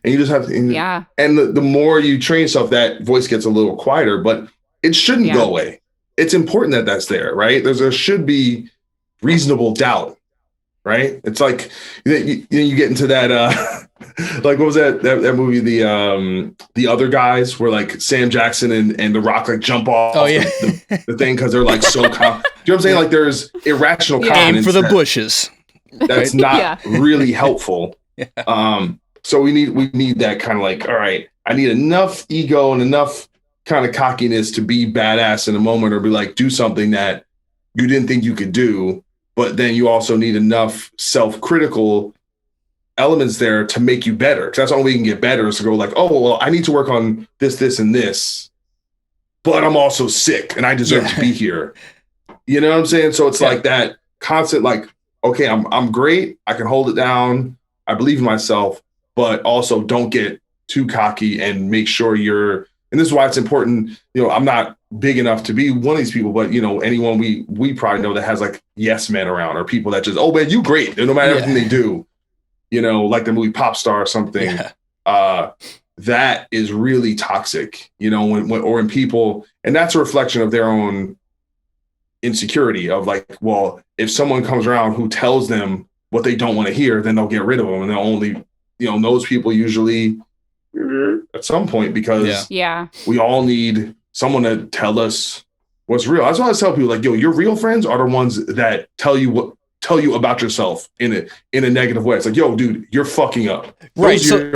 you just have to, and the more you train yourself, that voice gets a little quieter, but it shouldn't go away. It's important that that's there, right? There should be reasonable doubt, right? It's like, you get into that, like, what was that movie? The Other Guys, where like Sam Jackson and The Rock like jump off the thing because they're like so, you know what I'm saying? Like there's irrational confidence. Aim for the bushes. That's not really helpful. So we need that kind of like, all right, I need enough ego and enough kind of cockiness to be badass in a moment, or be like, do something that you didn't think you could do. But then you also need enough self-critical elements there to make you better. Because that's all we can get better, is to go like, oh, well, I need to work on this, and this, but I'm also sick and I deserve to be here. You know what I'm saying? So it's like that constant, like, okay, I'm great. I can hold it down. I believe in myself, but also don't get too cocky, and make sure and this is why it's important. You know, I'm not big enough to be one of these people, but you know, anyone we probably know that has like yes men around, or people that just, oh man, you great, no matter everything they do, you know, like the movie Pop Star or something. That is really toxic, you know, when people, and that's a reflection of their own insecurity of like, well, if someone comes around who tells them what they don't want to hear, then they'll get rid of them, and they'll only, you know, those people usually at some point, because we all need someone to tell us what's real. That's why I tell people, like, yo, your real friends are the ones that tell you about yourself in a negative way. It's like, yo, dude, you're fucking up. Right. So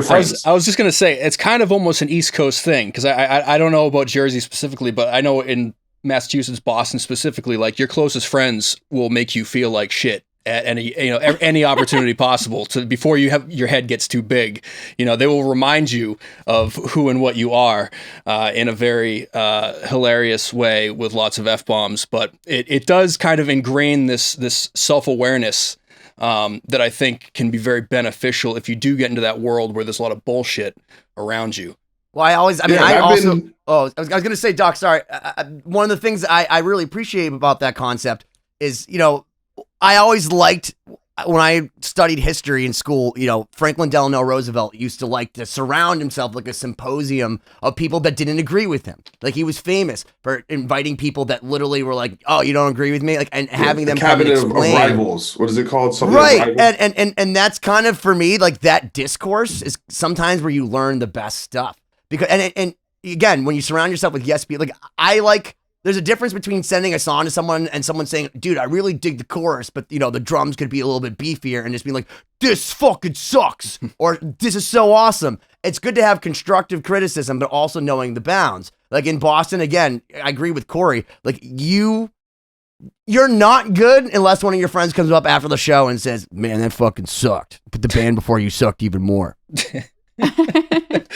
I was just gonna say, it's kind of almost an East Coast thing, because I don't know about Jersey specifically, but I know in Massachusetts, Boston specifically, like your closest friends will make you feel like shit at any opportunity possible, before your head gets too big. You know, they will remind you of who and what you are in a very hilarious way with lots of F-bombs. But it does kind of ingrain this self-awareness that I think can be very beneficial if you do get into that world where there's a lot of bullshit around you. Well, I was going to say, Doc, sorry. One of the things I really appreciate about that concept is, you know, I always liked, when I studied history in school, you know, Franklin Delano Roosevelt used to like to surround himself like a symposium of people that didn't agree with him. Like, he was famous for inviting people that literally were like, oh, you don't agree with me? Like, and having them come and explain. Of rivals. What is it called? Something right. And that's kind of, for me, like, that discourse is sometimes where you learn the best stuff. Because, and again, when you surround yourself with yes people, like, there's a difference between sending a song to someone and someone saying, dude, I really dig the chorus, but, you know, the drums could be a little bit beefier, and just being like, this fucking sucks, or this is so awesome. It's good to have constructive criticism, but also knowing the bounds. Like in Boston, again, I agree with Cory. Like, you're not good unless one of your friends comes up after the show and says, man, that fucking sucked. But the band before you sucked even more.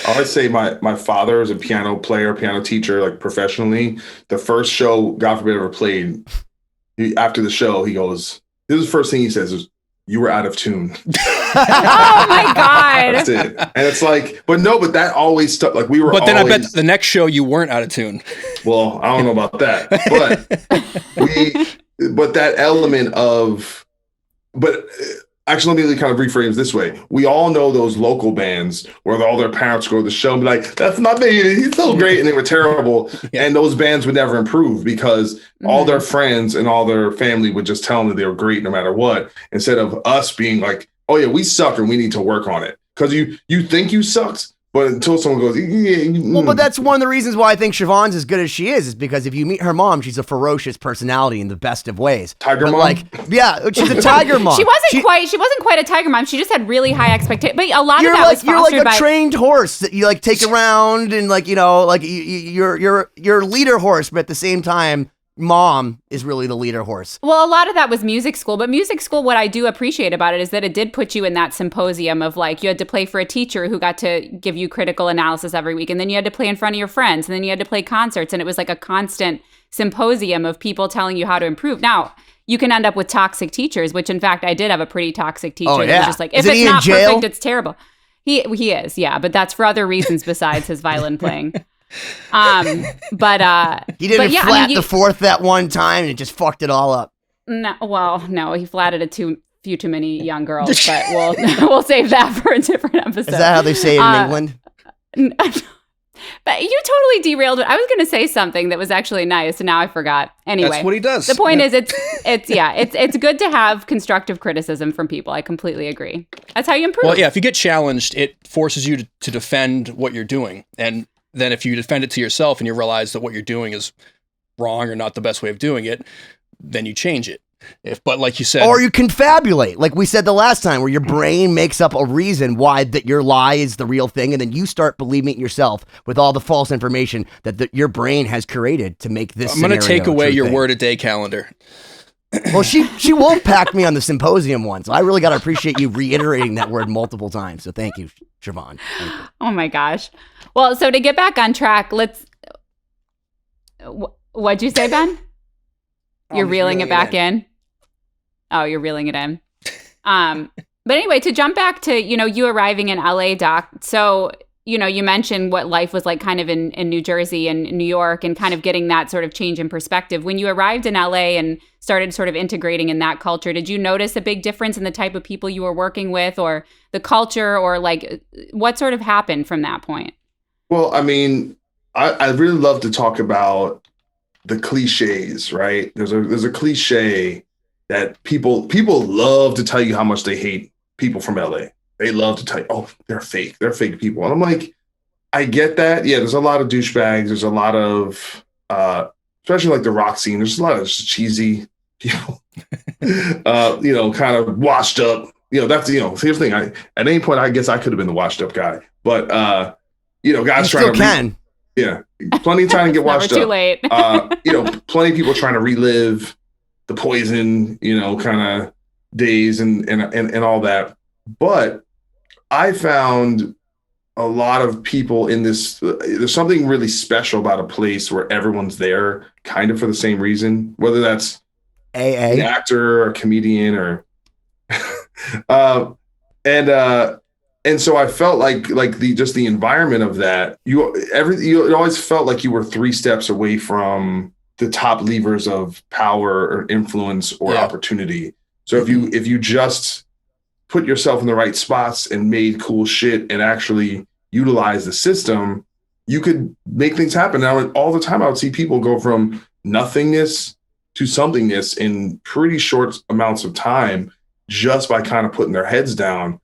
I would say my father is a piano teacher, like professionally. The first show, God forbid, ever played, after the show, he goes, this is the first thing he says is, you were out of tune. Oh my God. That's it. And it's like, but that always stuck. Like, we were But then always, I bet the next show you weren't out of tune. Well, I don't know about that. But that element of, actually, let me kind of rephrase this way. We all know those local bands where all their parents go to the show and be like, that's my baby, he's so great, and they were terrible. And those bands would never improve because all their friends and all their family would just tell them that they were great no matter what, instead of us being like, oh yeah, we suck and we need to work on it. Because you think you sucked, but until someone goes, Well, but that's one of the reasons why I think Siobhan's as good as she is because if you meet her mom, she's a ferocious personality in the best of ways. Tiger mom? Like, yeah, she's a tiger mom. She wasn't quite a tiger mom. She just had really high expectations. But a lot of that was fostered you're like by a trained horse that you like take around and like, you know, like you're leader horse, but at the same time, mom is really the leader horse. Well, a lot of that was music school, but music school, what I do appreciate about it is that it did put you in that symposium of like, you had to play for a teacher who got to give you critical analysis every week. And then you had to play in front of your friends, and then you had to play concerts. And it was like a constant symposium of people telling you how to improve. Now, you can end up with toxic teachers, which in fact, I did have a pretty toxic teacher. Oh, yeah. That was just like, if it's not perfect, it's terrible. He is, yeah, but that's for other reasons besides his violin playing. He didn't flat the fourth that one time and it just fucked it all up. No, he flatted it too few too many young girls, but we'll save that for a different episode. Is that how they say it in England? But you totally derailed it. I was going to say something that was actually nice, and now I forgot. Anyway, that's what he does. The point is, it's good to have constructive criticism from people. I completely agree. That's how you improve. Well, yeah, if you get challenged, it forces you to defend what you're doing, and then if you defend it to yourself and you realize that what you're doing is wrong or not the best way of doing it, then you change it. But like you said, or you confabulate, like we said the last time, where your brain makes up a reason why that your lie is the real thing, and then you start believing it yourself with all the false information that your brain has created to make this. I'm going to take away your word a day calendar. Well, she won't pack me on the symposium one, so I really got to appreciate you reiterating that word multiple times. So thank you, Siobhán. Thank you. Oh my gosh. Well, so to get back on track, what'd you say, Ben? You're reeling it back in. Oh, you're reeling it in. But anyway, to jump back to, you arriving in LA, Doc. So, you mentioned what life was like kind of in New Jersey and New York and kind of getting that sort of change in perspective. When you arrived in LA and started sort of integrating in that culture, did you notice a big difference in the type of people you were working with or the culture, or like what sort of happened from that point? Well, I mean, I really love to talk about the cliches, right? There's a cliche that people love to tell you how much they hate people from LA. They love to tell you, oh, they're fake people. And I'm like, I get that. Yeah, there's a lot of douchebags. There's a lot of, especially like the rock scene, there's a lot of cheesy people, kind of washed up. That's, here's the thing. At any point, I guess I could have been the washed up guy. But, guys you trying still to... can. Yeah, plenty of time to get washed Never up. Too late. Plenty of people trying to relive the Poison, kind of days and all that. But I found a lot of people in this. There's something really special about a place where everyone's there, kind of for the same reason, whether that's an actor or a comedian or, And so I felt like the environment of that, it always felt like you were 3 steps away from the top levers of power or influence or opportunity. So if you just put yourself in the right spots and made cool shit and actually utilize the system, you could make things happen. Now, all the time I would see people go from nothingness to somethingness in pretty short amounts of time just by kind of putting their heads down.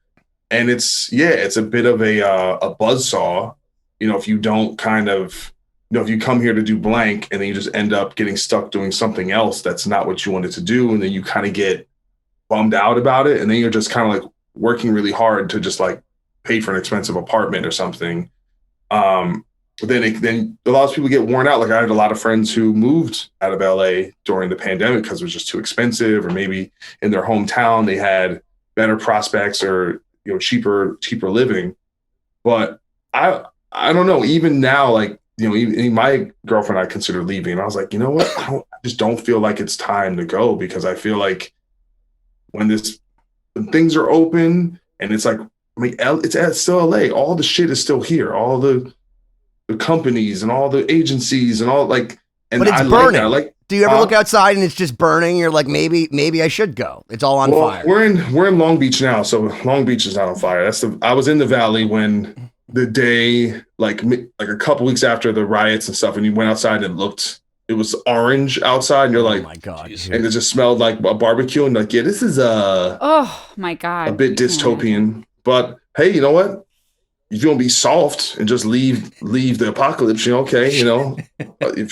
And it's a bit of a buzzsaw, if you don't kind of, if you come here to do blank and then you just end up getting stuck doing something else that's not what you wanted to do. And then you kind of get bummed out about it. And then you're just kind of like working really hard to just like pay for an expensive apartment or something. Then a lot of people get worn out. Like I had a lot of friends who moved out of LA during the pandemic because it was just too expensive, or maybe in their hometown they had better prospects or cheaper living. But I don't know, even now, like, even my girlfriend I considered leaving, and I was like, you know what, I just don't feel like it's time to go, because I feel like when things are open and it's like, it's still LA, all the shit is still here, all the companies and all the agencies and all, like, and but it's burning. Do you ever look outside and it's just burning? You're like, maybe I should go. It's all on fire. We're in Long Beach now, so Long Beach is not on fire. I was in the Valley when the day, like a couple weeks after the riots and stuff, and you went outside and it was orange outside, and you're like, oh my God, and it just smelled like a barbecue, and like, yeah, this is oh my God, a bit dystopian. But hey, you know what? If you want to be soft and just leave the apocalypse, okay, if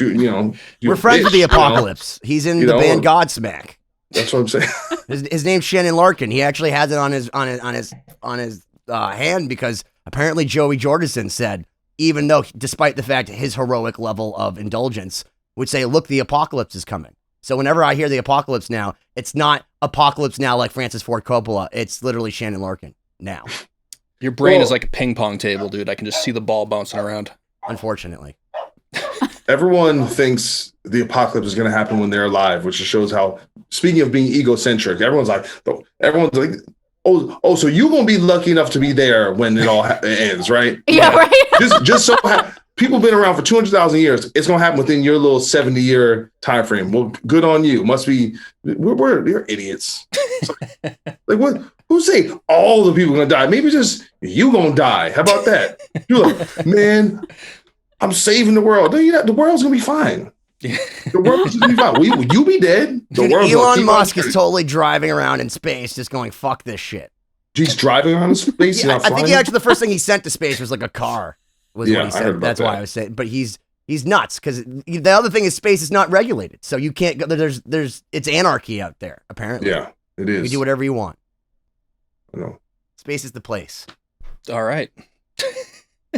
we're friends with the apocalypse. He's in the band Godsmack. That's what I'm saying. His name's Shannon Larkin. He actually has it on his hand, because apparently Joey Jordison said, even though, despite the fact his heroic level of indulgence would say, look, the apocalypse is coming. So whenever I hear the apocalypse now, it's not apocalypse now like Francis Ford Coppola. It's literally Shannon Larkin now. Your brain is like a ping pong table, dude. I can just see the ball bouncing around. Unfortunately. Everyone thinks the apocalypse is going to happen when they're alive, which just shows how, speaking of being egocentric, everyone's like, oh, so you're going to be lucky enough to be there when it all ends, right? Yeah, right. just so people been around for 200,000 years. It's gonna happen within your little 70-year time frame. Well, good on you. Must be you're idiots. Like what? Who say all the people gonna die? Maybe just you gonna die. How about that? You're like, man, I'm saving the world. No, you're not. The world's gonna be fine. The world's gonna be fine. You be dead. The Dude, world's Elon Musk is totally driving around in space, just going, "Fuck this shit." He's driving around in space. Yeah, I think actually the first thing he sent to space was like a car. Was what he said. That's why I was saying. But he's nuts because the other thing is space is not regulated, so you can't go. There's it's anarchy out there. Apparently, yeah, it is. You do whatever you want. I know. Space is the place. All right.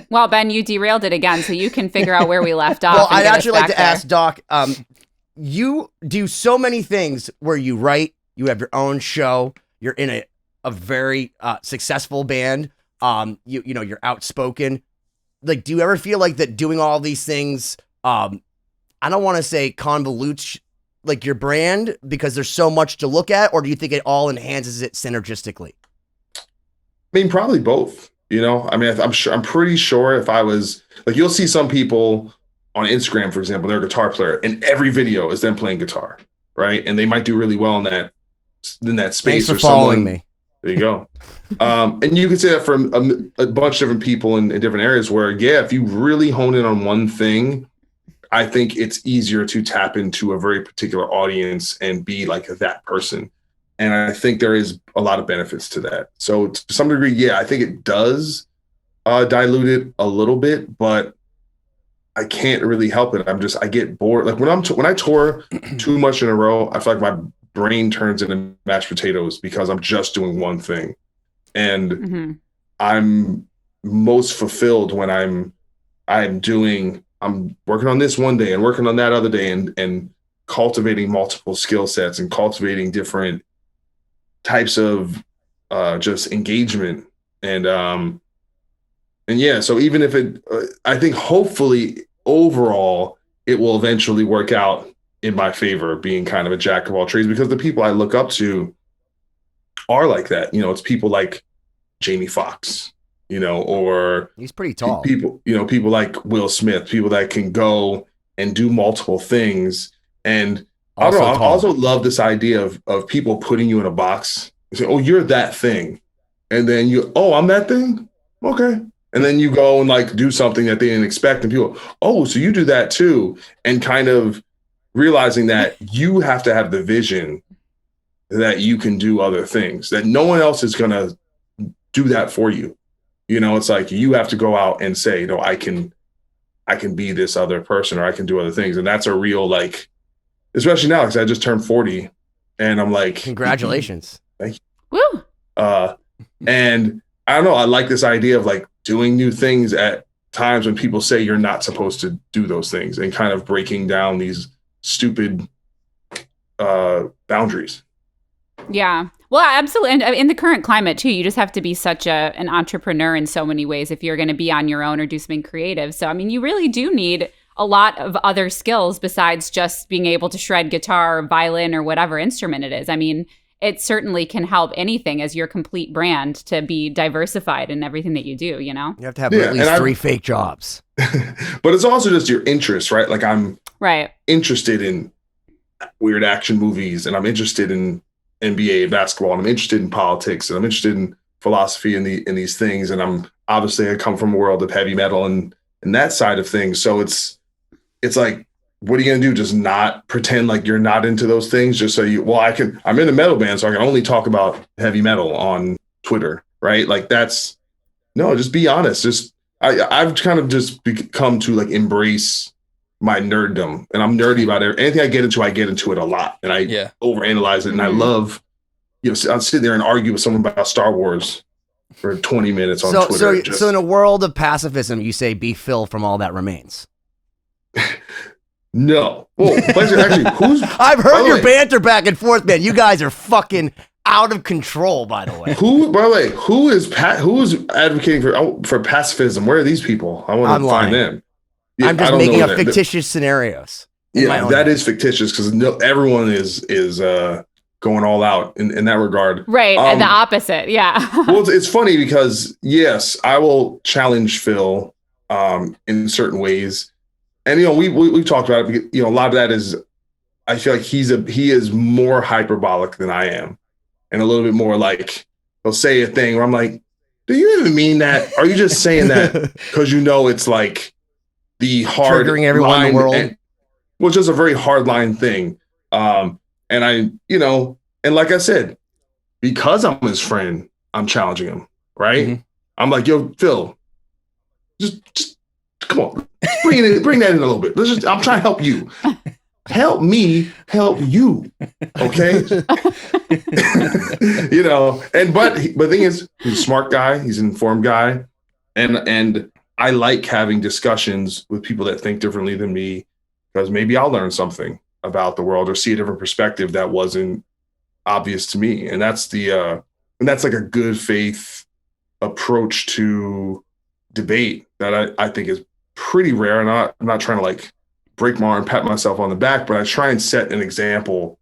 Well, Ben, you derailed it again, so you can figure out where we left off. Well, I'd actually like to ask Doc. You do so many things where you write, you have your own show, you're in a very successful band. You know, you're outspoken. Like, do you ever feel like that doing all these things, I don't want to say convolutes like your brand because there's so much to look at, or do you think it all enhances it synergistically? I mean, probably both. You know, I mean, I'm pretty sure if I was like, you'll see some people on Instagram, for example, they're a guitar player, and every video is them playing guitar, right? And they might do really well in that space. Thanks for following me. There you go. And you can say that from a bunch of different people in different areas where, yeah, if you really hone in on one thing, I think it's easier to tap into a very particular audience and be like that person. And I think there is a lot of benefits to that. So to some degree, yeah, I think it does dilute it a little bit, but I can't really help it. I get bored. Like when I tour too much in a row, I feel like my brain turns into mashed potatoes because I'm just doing one thing. And I'm most fulfilled when I'm working on this one day and working on that other day and cultivating multiple skill sets and cultivating different types of just engagement. And yeah, so even if I think hopefully overall it will eventually work out in my favor, being kind of a jack of all trades, because the people I look up to are like that. You know, it's people like Jamie Foxx, you know, or he's pretty tall. People like Will Smith, people that can go and do multiple things. And I don't know, I also love this idea of people putting you in a box and say, oh, you're that thing. And then I'm that thing? Okay. And then you go and like do something that they didn't expect. And people, oh, so you do that too. And kind of realizing that you have to have the vision that you can do other things, that no one else is going to do that for you. You know, it's like you have to go out and say, no, I can be this other person, or I can do other things. And that's a real, like, especially now, because I just turned 40 and I'm like, congratulations. Thank you. Woo. And I don't know, I like this idea of like doing new things at times when people say you're not supposed to do those things, and kind of breaking down these stupid boundaries. Yeah. Well, absolutely. And in the current climate too, you just have to be such an entrepreneur in so many ways if you're going to be on your own or do something creative. So, I mean, you really do need a lot of other skills besides just being able to shred guitar or violin or whatever instrument it is. I mean, it certainly can help anything as your complete brand to be diversified in everything that you do, you know? You have to have at least 3 fake jobs. But it's also just your interest, right? Like I'm interested in weird action movies, and I'm interested in NBA basketball, and I'm interested in politics, and I'm interested in philosophy and in these things. And I come from a world of heavy metal and that side of things. So it's like, what are you going to do? Just not pretend like you're not into those things just so I'm in a metal band, so I can only talk about heavy metal on Twitter, right? Like just be honest. I've kind of just come to like embrace my nerddom, and I'm nerdy about anything I get into it a lot, and I overanalyze it. And I love, I'll sit there and argue with someone about Star Wars for 20 minutes on Twitter. So in a world of pacifism, you say be Phil from All That Remains. No. Well, actually, I've heard your banter back and forth, man. You guys are fucking out of control, by the way. Who is advocating for pacifism? Where are these people? I want to find them. Yeah, I'm just making up fictitious scenarios. Yeah, that is fictitious because everyone is going all out in that regard. Right, and the opposite, yeah. Well, it's funny because, yes, I will challenge Phil in certain ways. And, you know, we've talked about it. You know, a lot of that is, I feel like he is more hyperbolic than I am, and a little bit more like he'll say a thing where I'm like, do you even mean that? Are you just saying that because you know it's like the hard triggering everyone in the world? Well, just a very hard line thing. And I, you know, and like I said, because I'm his friend, I'm challenging him, right? Mm-hmm. I'm like, yo, Phil, just come on, bring that in a little bit. I'm trying to help you. Help me help you. Okay. You know, but the thing is, he's a smart guy, he's an informed guy. And I like having discussions with people that think differently than me, because maybe I'll learn something about the world or see a different perspective that wasn't obvious to me. And that's like a good faith approach to debate that I think is pretty rare. And I'm not trying to like break my arm and pat myself on the back, but I try and set an example.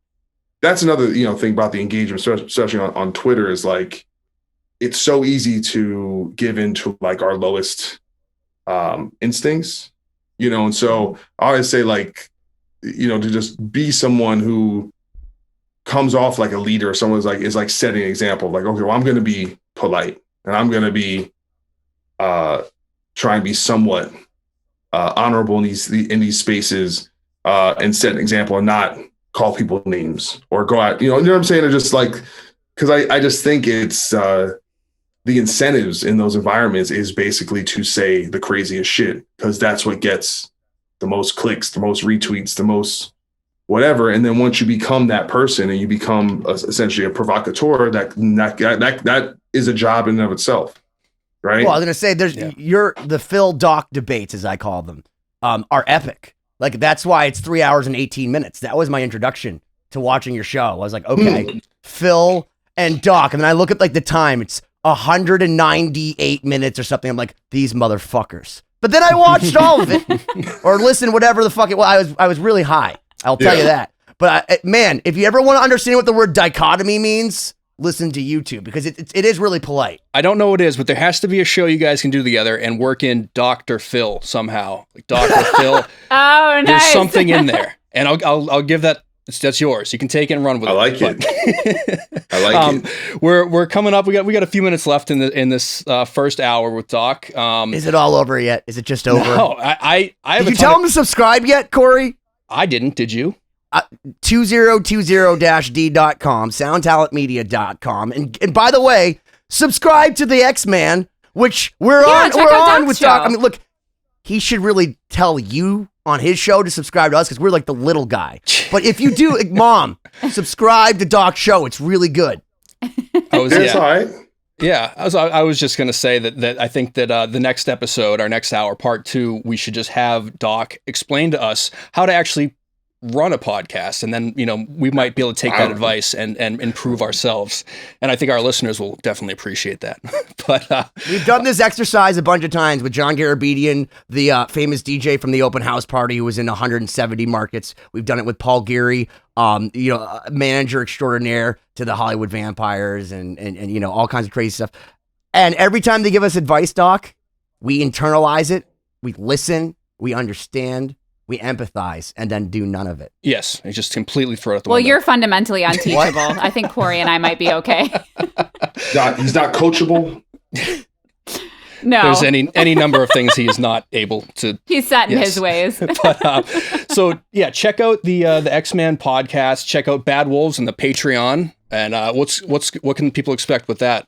That's another, you know, thing about the engagement, especially on Twitter, is like, it's so easy to give into like our lowest instincts, you know? And so I always say, like, you know, to just be someone who comes off like a leader, someone is like setting an example, like, okay, well, I'm going to be polite and I'm going to be try and be somewhat honorable in these spaces, and set an example and not call people names or go out, you know what I'm saying? Or just like, because I just think it's the incentives in those environments is basically to say the craziest shit, because that's what gets the most clicks, the most retweets, the most whatever. And then once you become that person and you become essentially a provocateur, that is a job in and of itself. Right. Well, I was gonna say the Phil Doc debates, as I call them, are epic. Like, that's why it's 3 hours and 18 minutes. That was my introduction to watching your show. I was like, okay, Phil and Doc, and then I look at like the time, it's 198 minutes or something. I'm like, these motherfuckers. But then I watched all of it or listened, whatever the fuck it was. I was really high. I'll tell you that. But man, if you ever want to understand what the word dichotomy means, listen to YouTube, because it is really polite. I don't know what it is, but there has to be a show you guys can do together and work in Dr. Phil somehow. Like Dr. Phil. Oh, nice. There's something in there. And I'll give that. That's yours. You can take it and run with it. I like it. I like it. We're coming up. We got a few minutes left in this first hour with Doc. Is it all over yet? Is it just over? No, I Did you tell him to subscribe yet, Cory? I didn't. Did you? 2020-d.com, soundtalentmedia.com. And by the way, subscribe to the X-Man, which we're on with Doc. I mean, look, he should really tell you on his show to subscribe to us, because we're like the little guy. But if you do, like, Mom, subscribe to Doc's show. It's really good. All right. Yeah, I was just going to say that I think that the next episode, our next hour, part 2, we should just have Doc explain to us how to actually run a podcast, and then, you know, we might be able to take that advice and improve ourselves, and I think our listeners will definitely appreciate that. But we've done this exercise a bunch of times with John Garabedian, the famous DJ from the Open House Party, who was in 170 markets. We've done it with Paul Geary, you know, manager extraordinaire to the Hollywood Vampires, and you know, all kinds of crazy stuff. And every time they give us advice, Doc, we internalize it, we listen, we understand, we empathize, and then do none of it. Yes, you just completely throw it out the window. window. You're fundamentally unteachable. I think Cory and I might be okay. He's not coachable. No. There's any number of things he is not able to. He's set in his ways. But, so yeah, check out the X-Man podcast. Check out Bad Wolves and the Patreon. And what can people expect with that?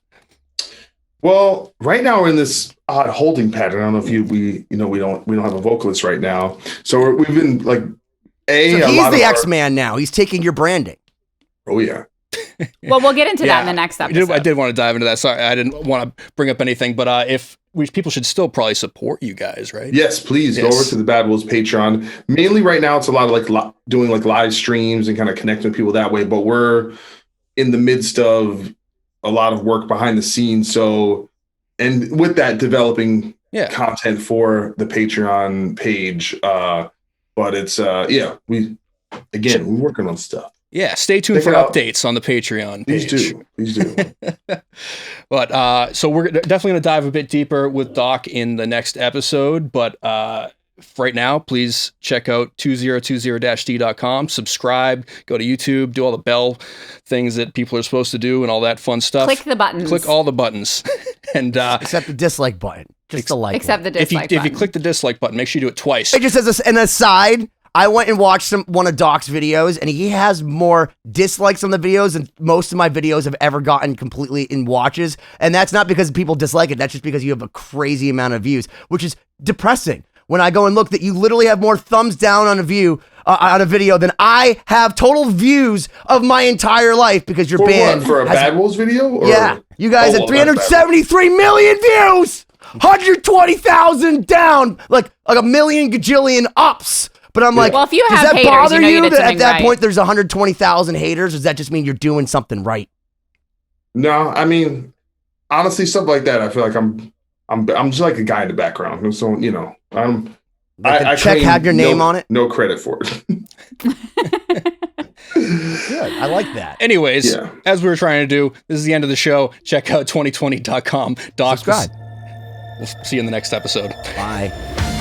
Well, right now we're in this odd holding pattern. I don't know if we don't have a vocalist right now, so we've been like so he's the X-Man now. He's taking your branding. Oh yeah. Well, we'll get into that in the next episode. I did want to dive into that. Sorry, I didn't want to bring up anything, but people should still probably support you guys, right? Yes, please go over to the Bad Wolves Patreon. Mainly right now, it's a lot of like doing like live streams and kind of connecting with people that way. But we're in the midst of a lot of work behind the scenes. So, and with that, developing content for the Patreon page. But it's we're working on stuff. Yeah, stay tuned for updates on the Patreon page. Please do. But so we're definitely going to dive a bit deeper with Doc in the next episode. But right now, please check out 2020-d.com, subscribe, go to YouTube, do all the bell things that people are supposed to do and all that fun stuff. Click the buttons. Click all the buttons. And except the dislike button. Just the like. Except one. the dislike button. If you click the dislike button, make sure you do it twice. It just as an aside, I went and watched one of Doc's videos, and he has more dislikes on the videos than most of my videos have ever gotten completely in watches. And that's not because people dislike it. That's just because you have a crazy amount of views, which is depressing. When I go and look that you literally have more thumbs down on a view on a video than I have total views of my entire life because your band what, for a Bad Wolves video? Or? Yeah, you guys had 373 million views, 120,000 down, like a million gajillion ups. But I'm like, well, if you does have that haters, bother you you did that at that right. point there's 120,000 haters? Does that just mean you're doing something right? No, I mean, honestly, stuff like that, I feel like I'm just like a guy in the background. So, you know, I check had your name on it. No credit for it. Good. I like that. Anyways, as we were trying to do, this is the end of the show. Check out 2020.com. Doc, subscribe. We'll see you in the next episode. Bye.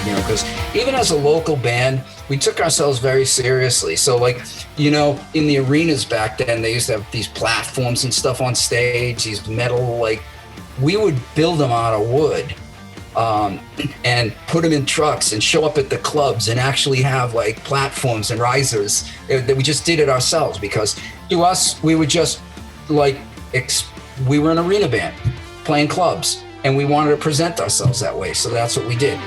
You know, because even as a local band, we took ourselves very seriously. So, like, you know, in the arenas back then, they used to have these platforms and stuff on stage, these metal, like, we would build them out of wood and put them in trucks and show up at the clubs and actually have, like, platforms and risers. That we just did it ourselves because to us, we were just, like, we were an arena band playing clubs. And we wanted to present ourselves that way. So that's what we did.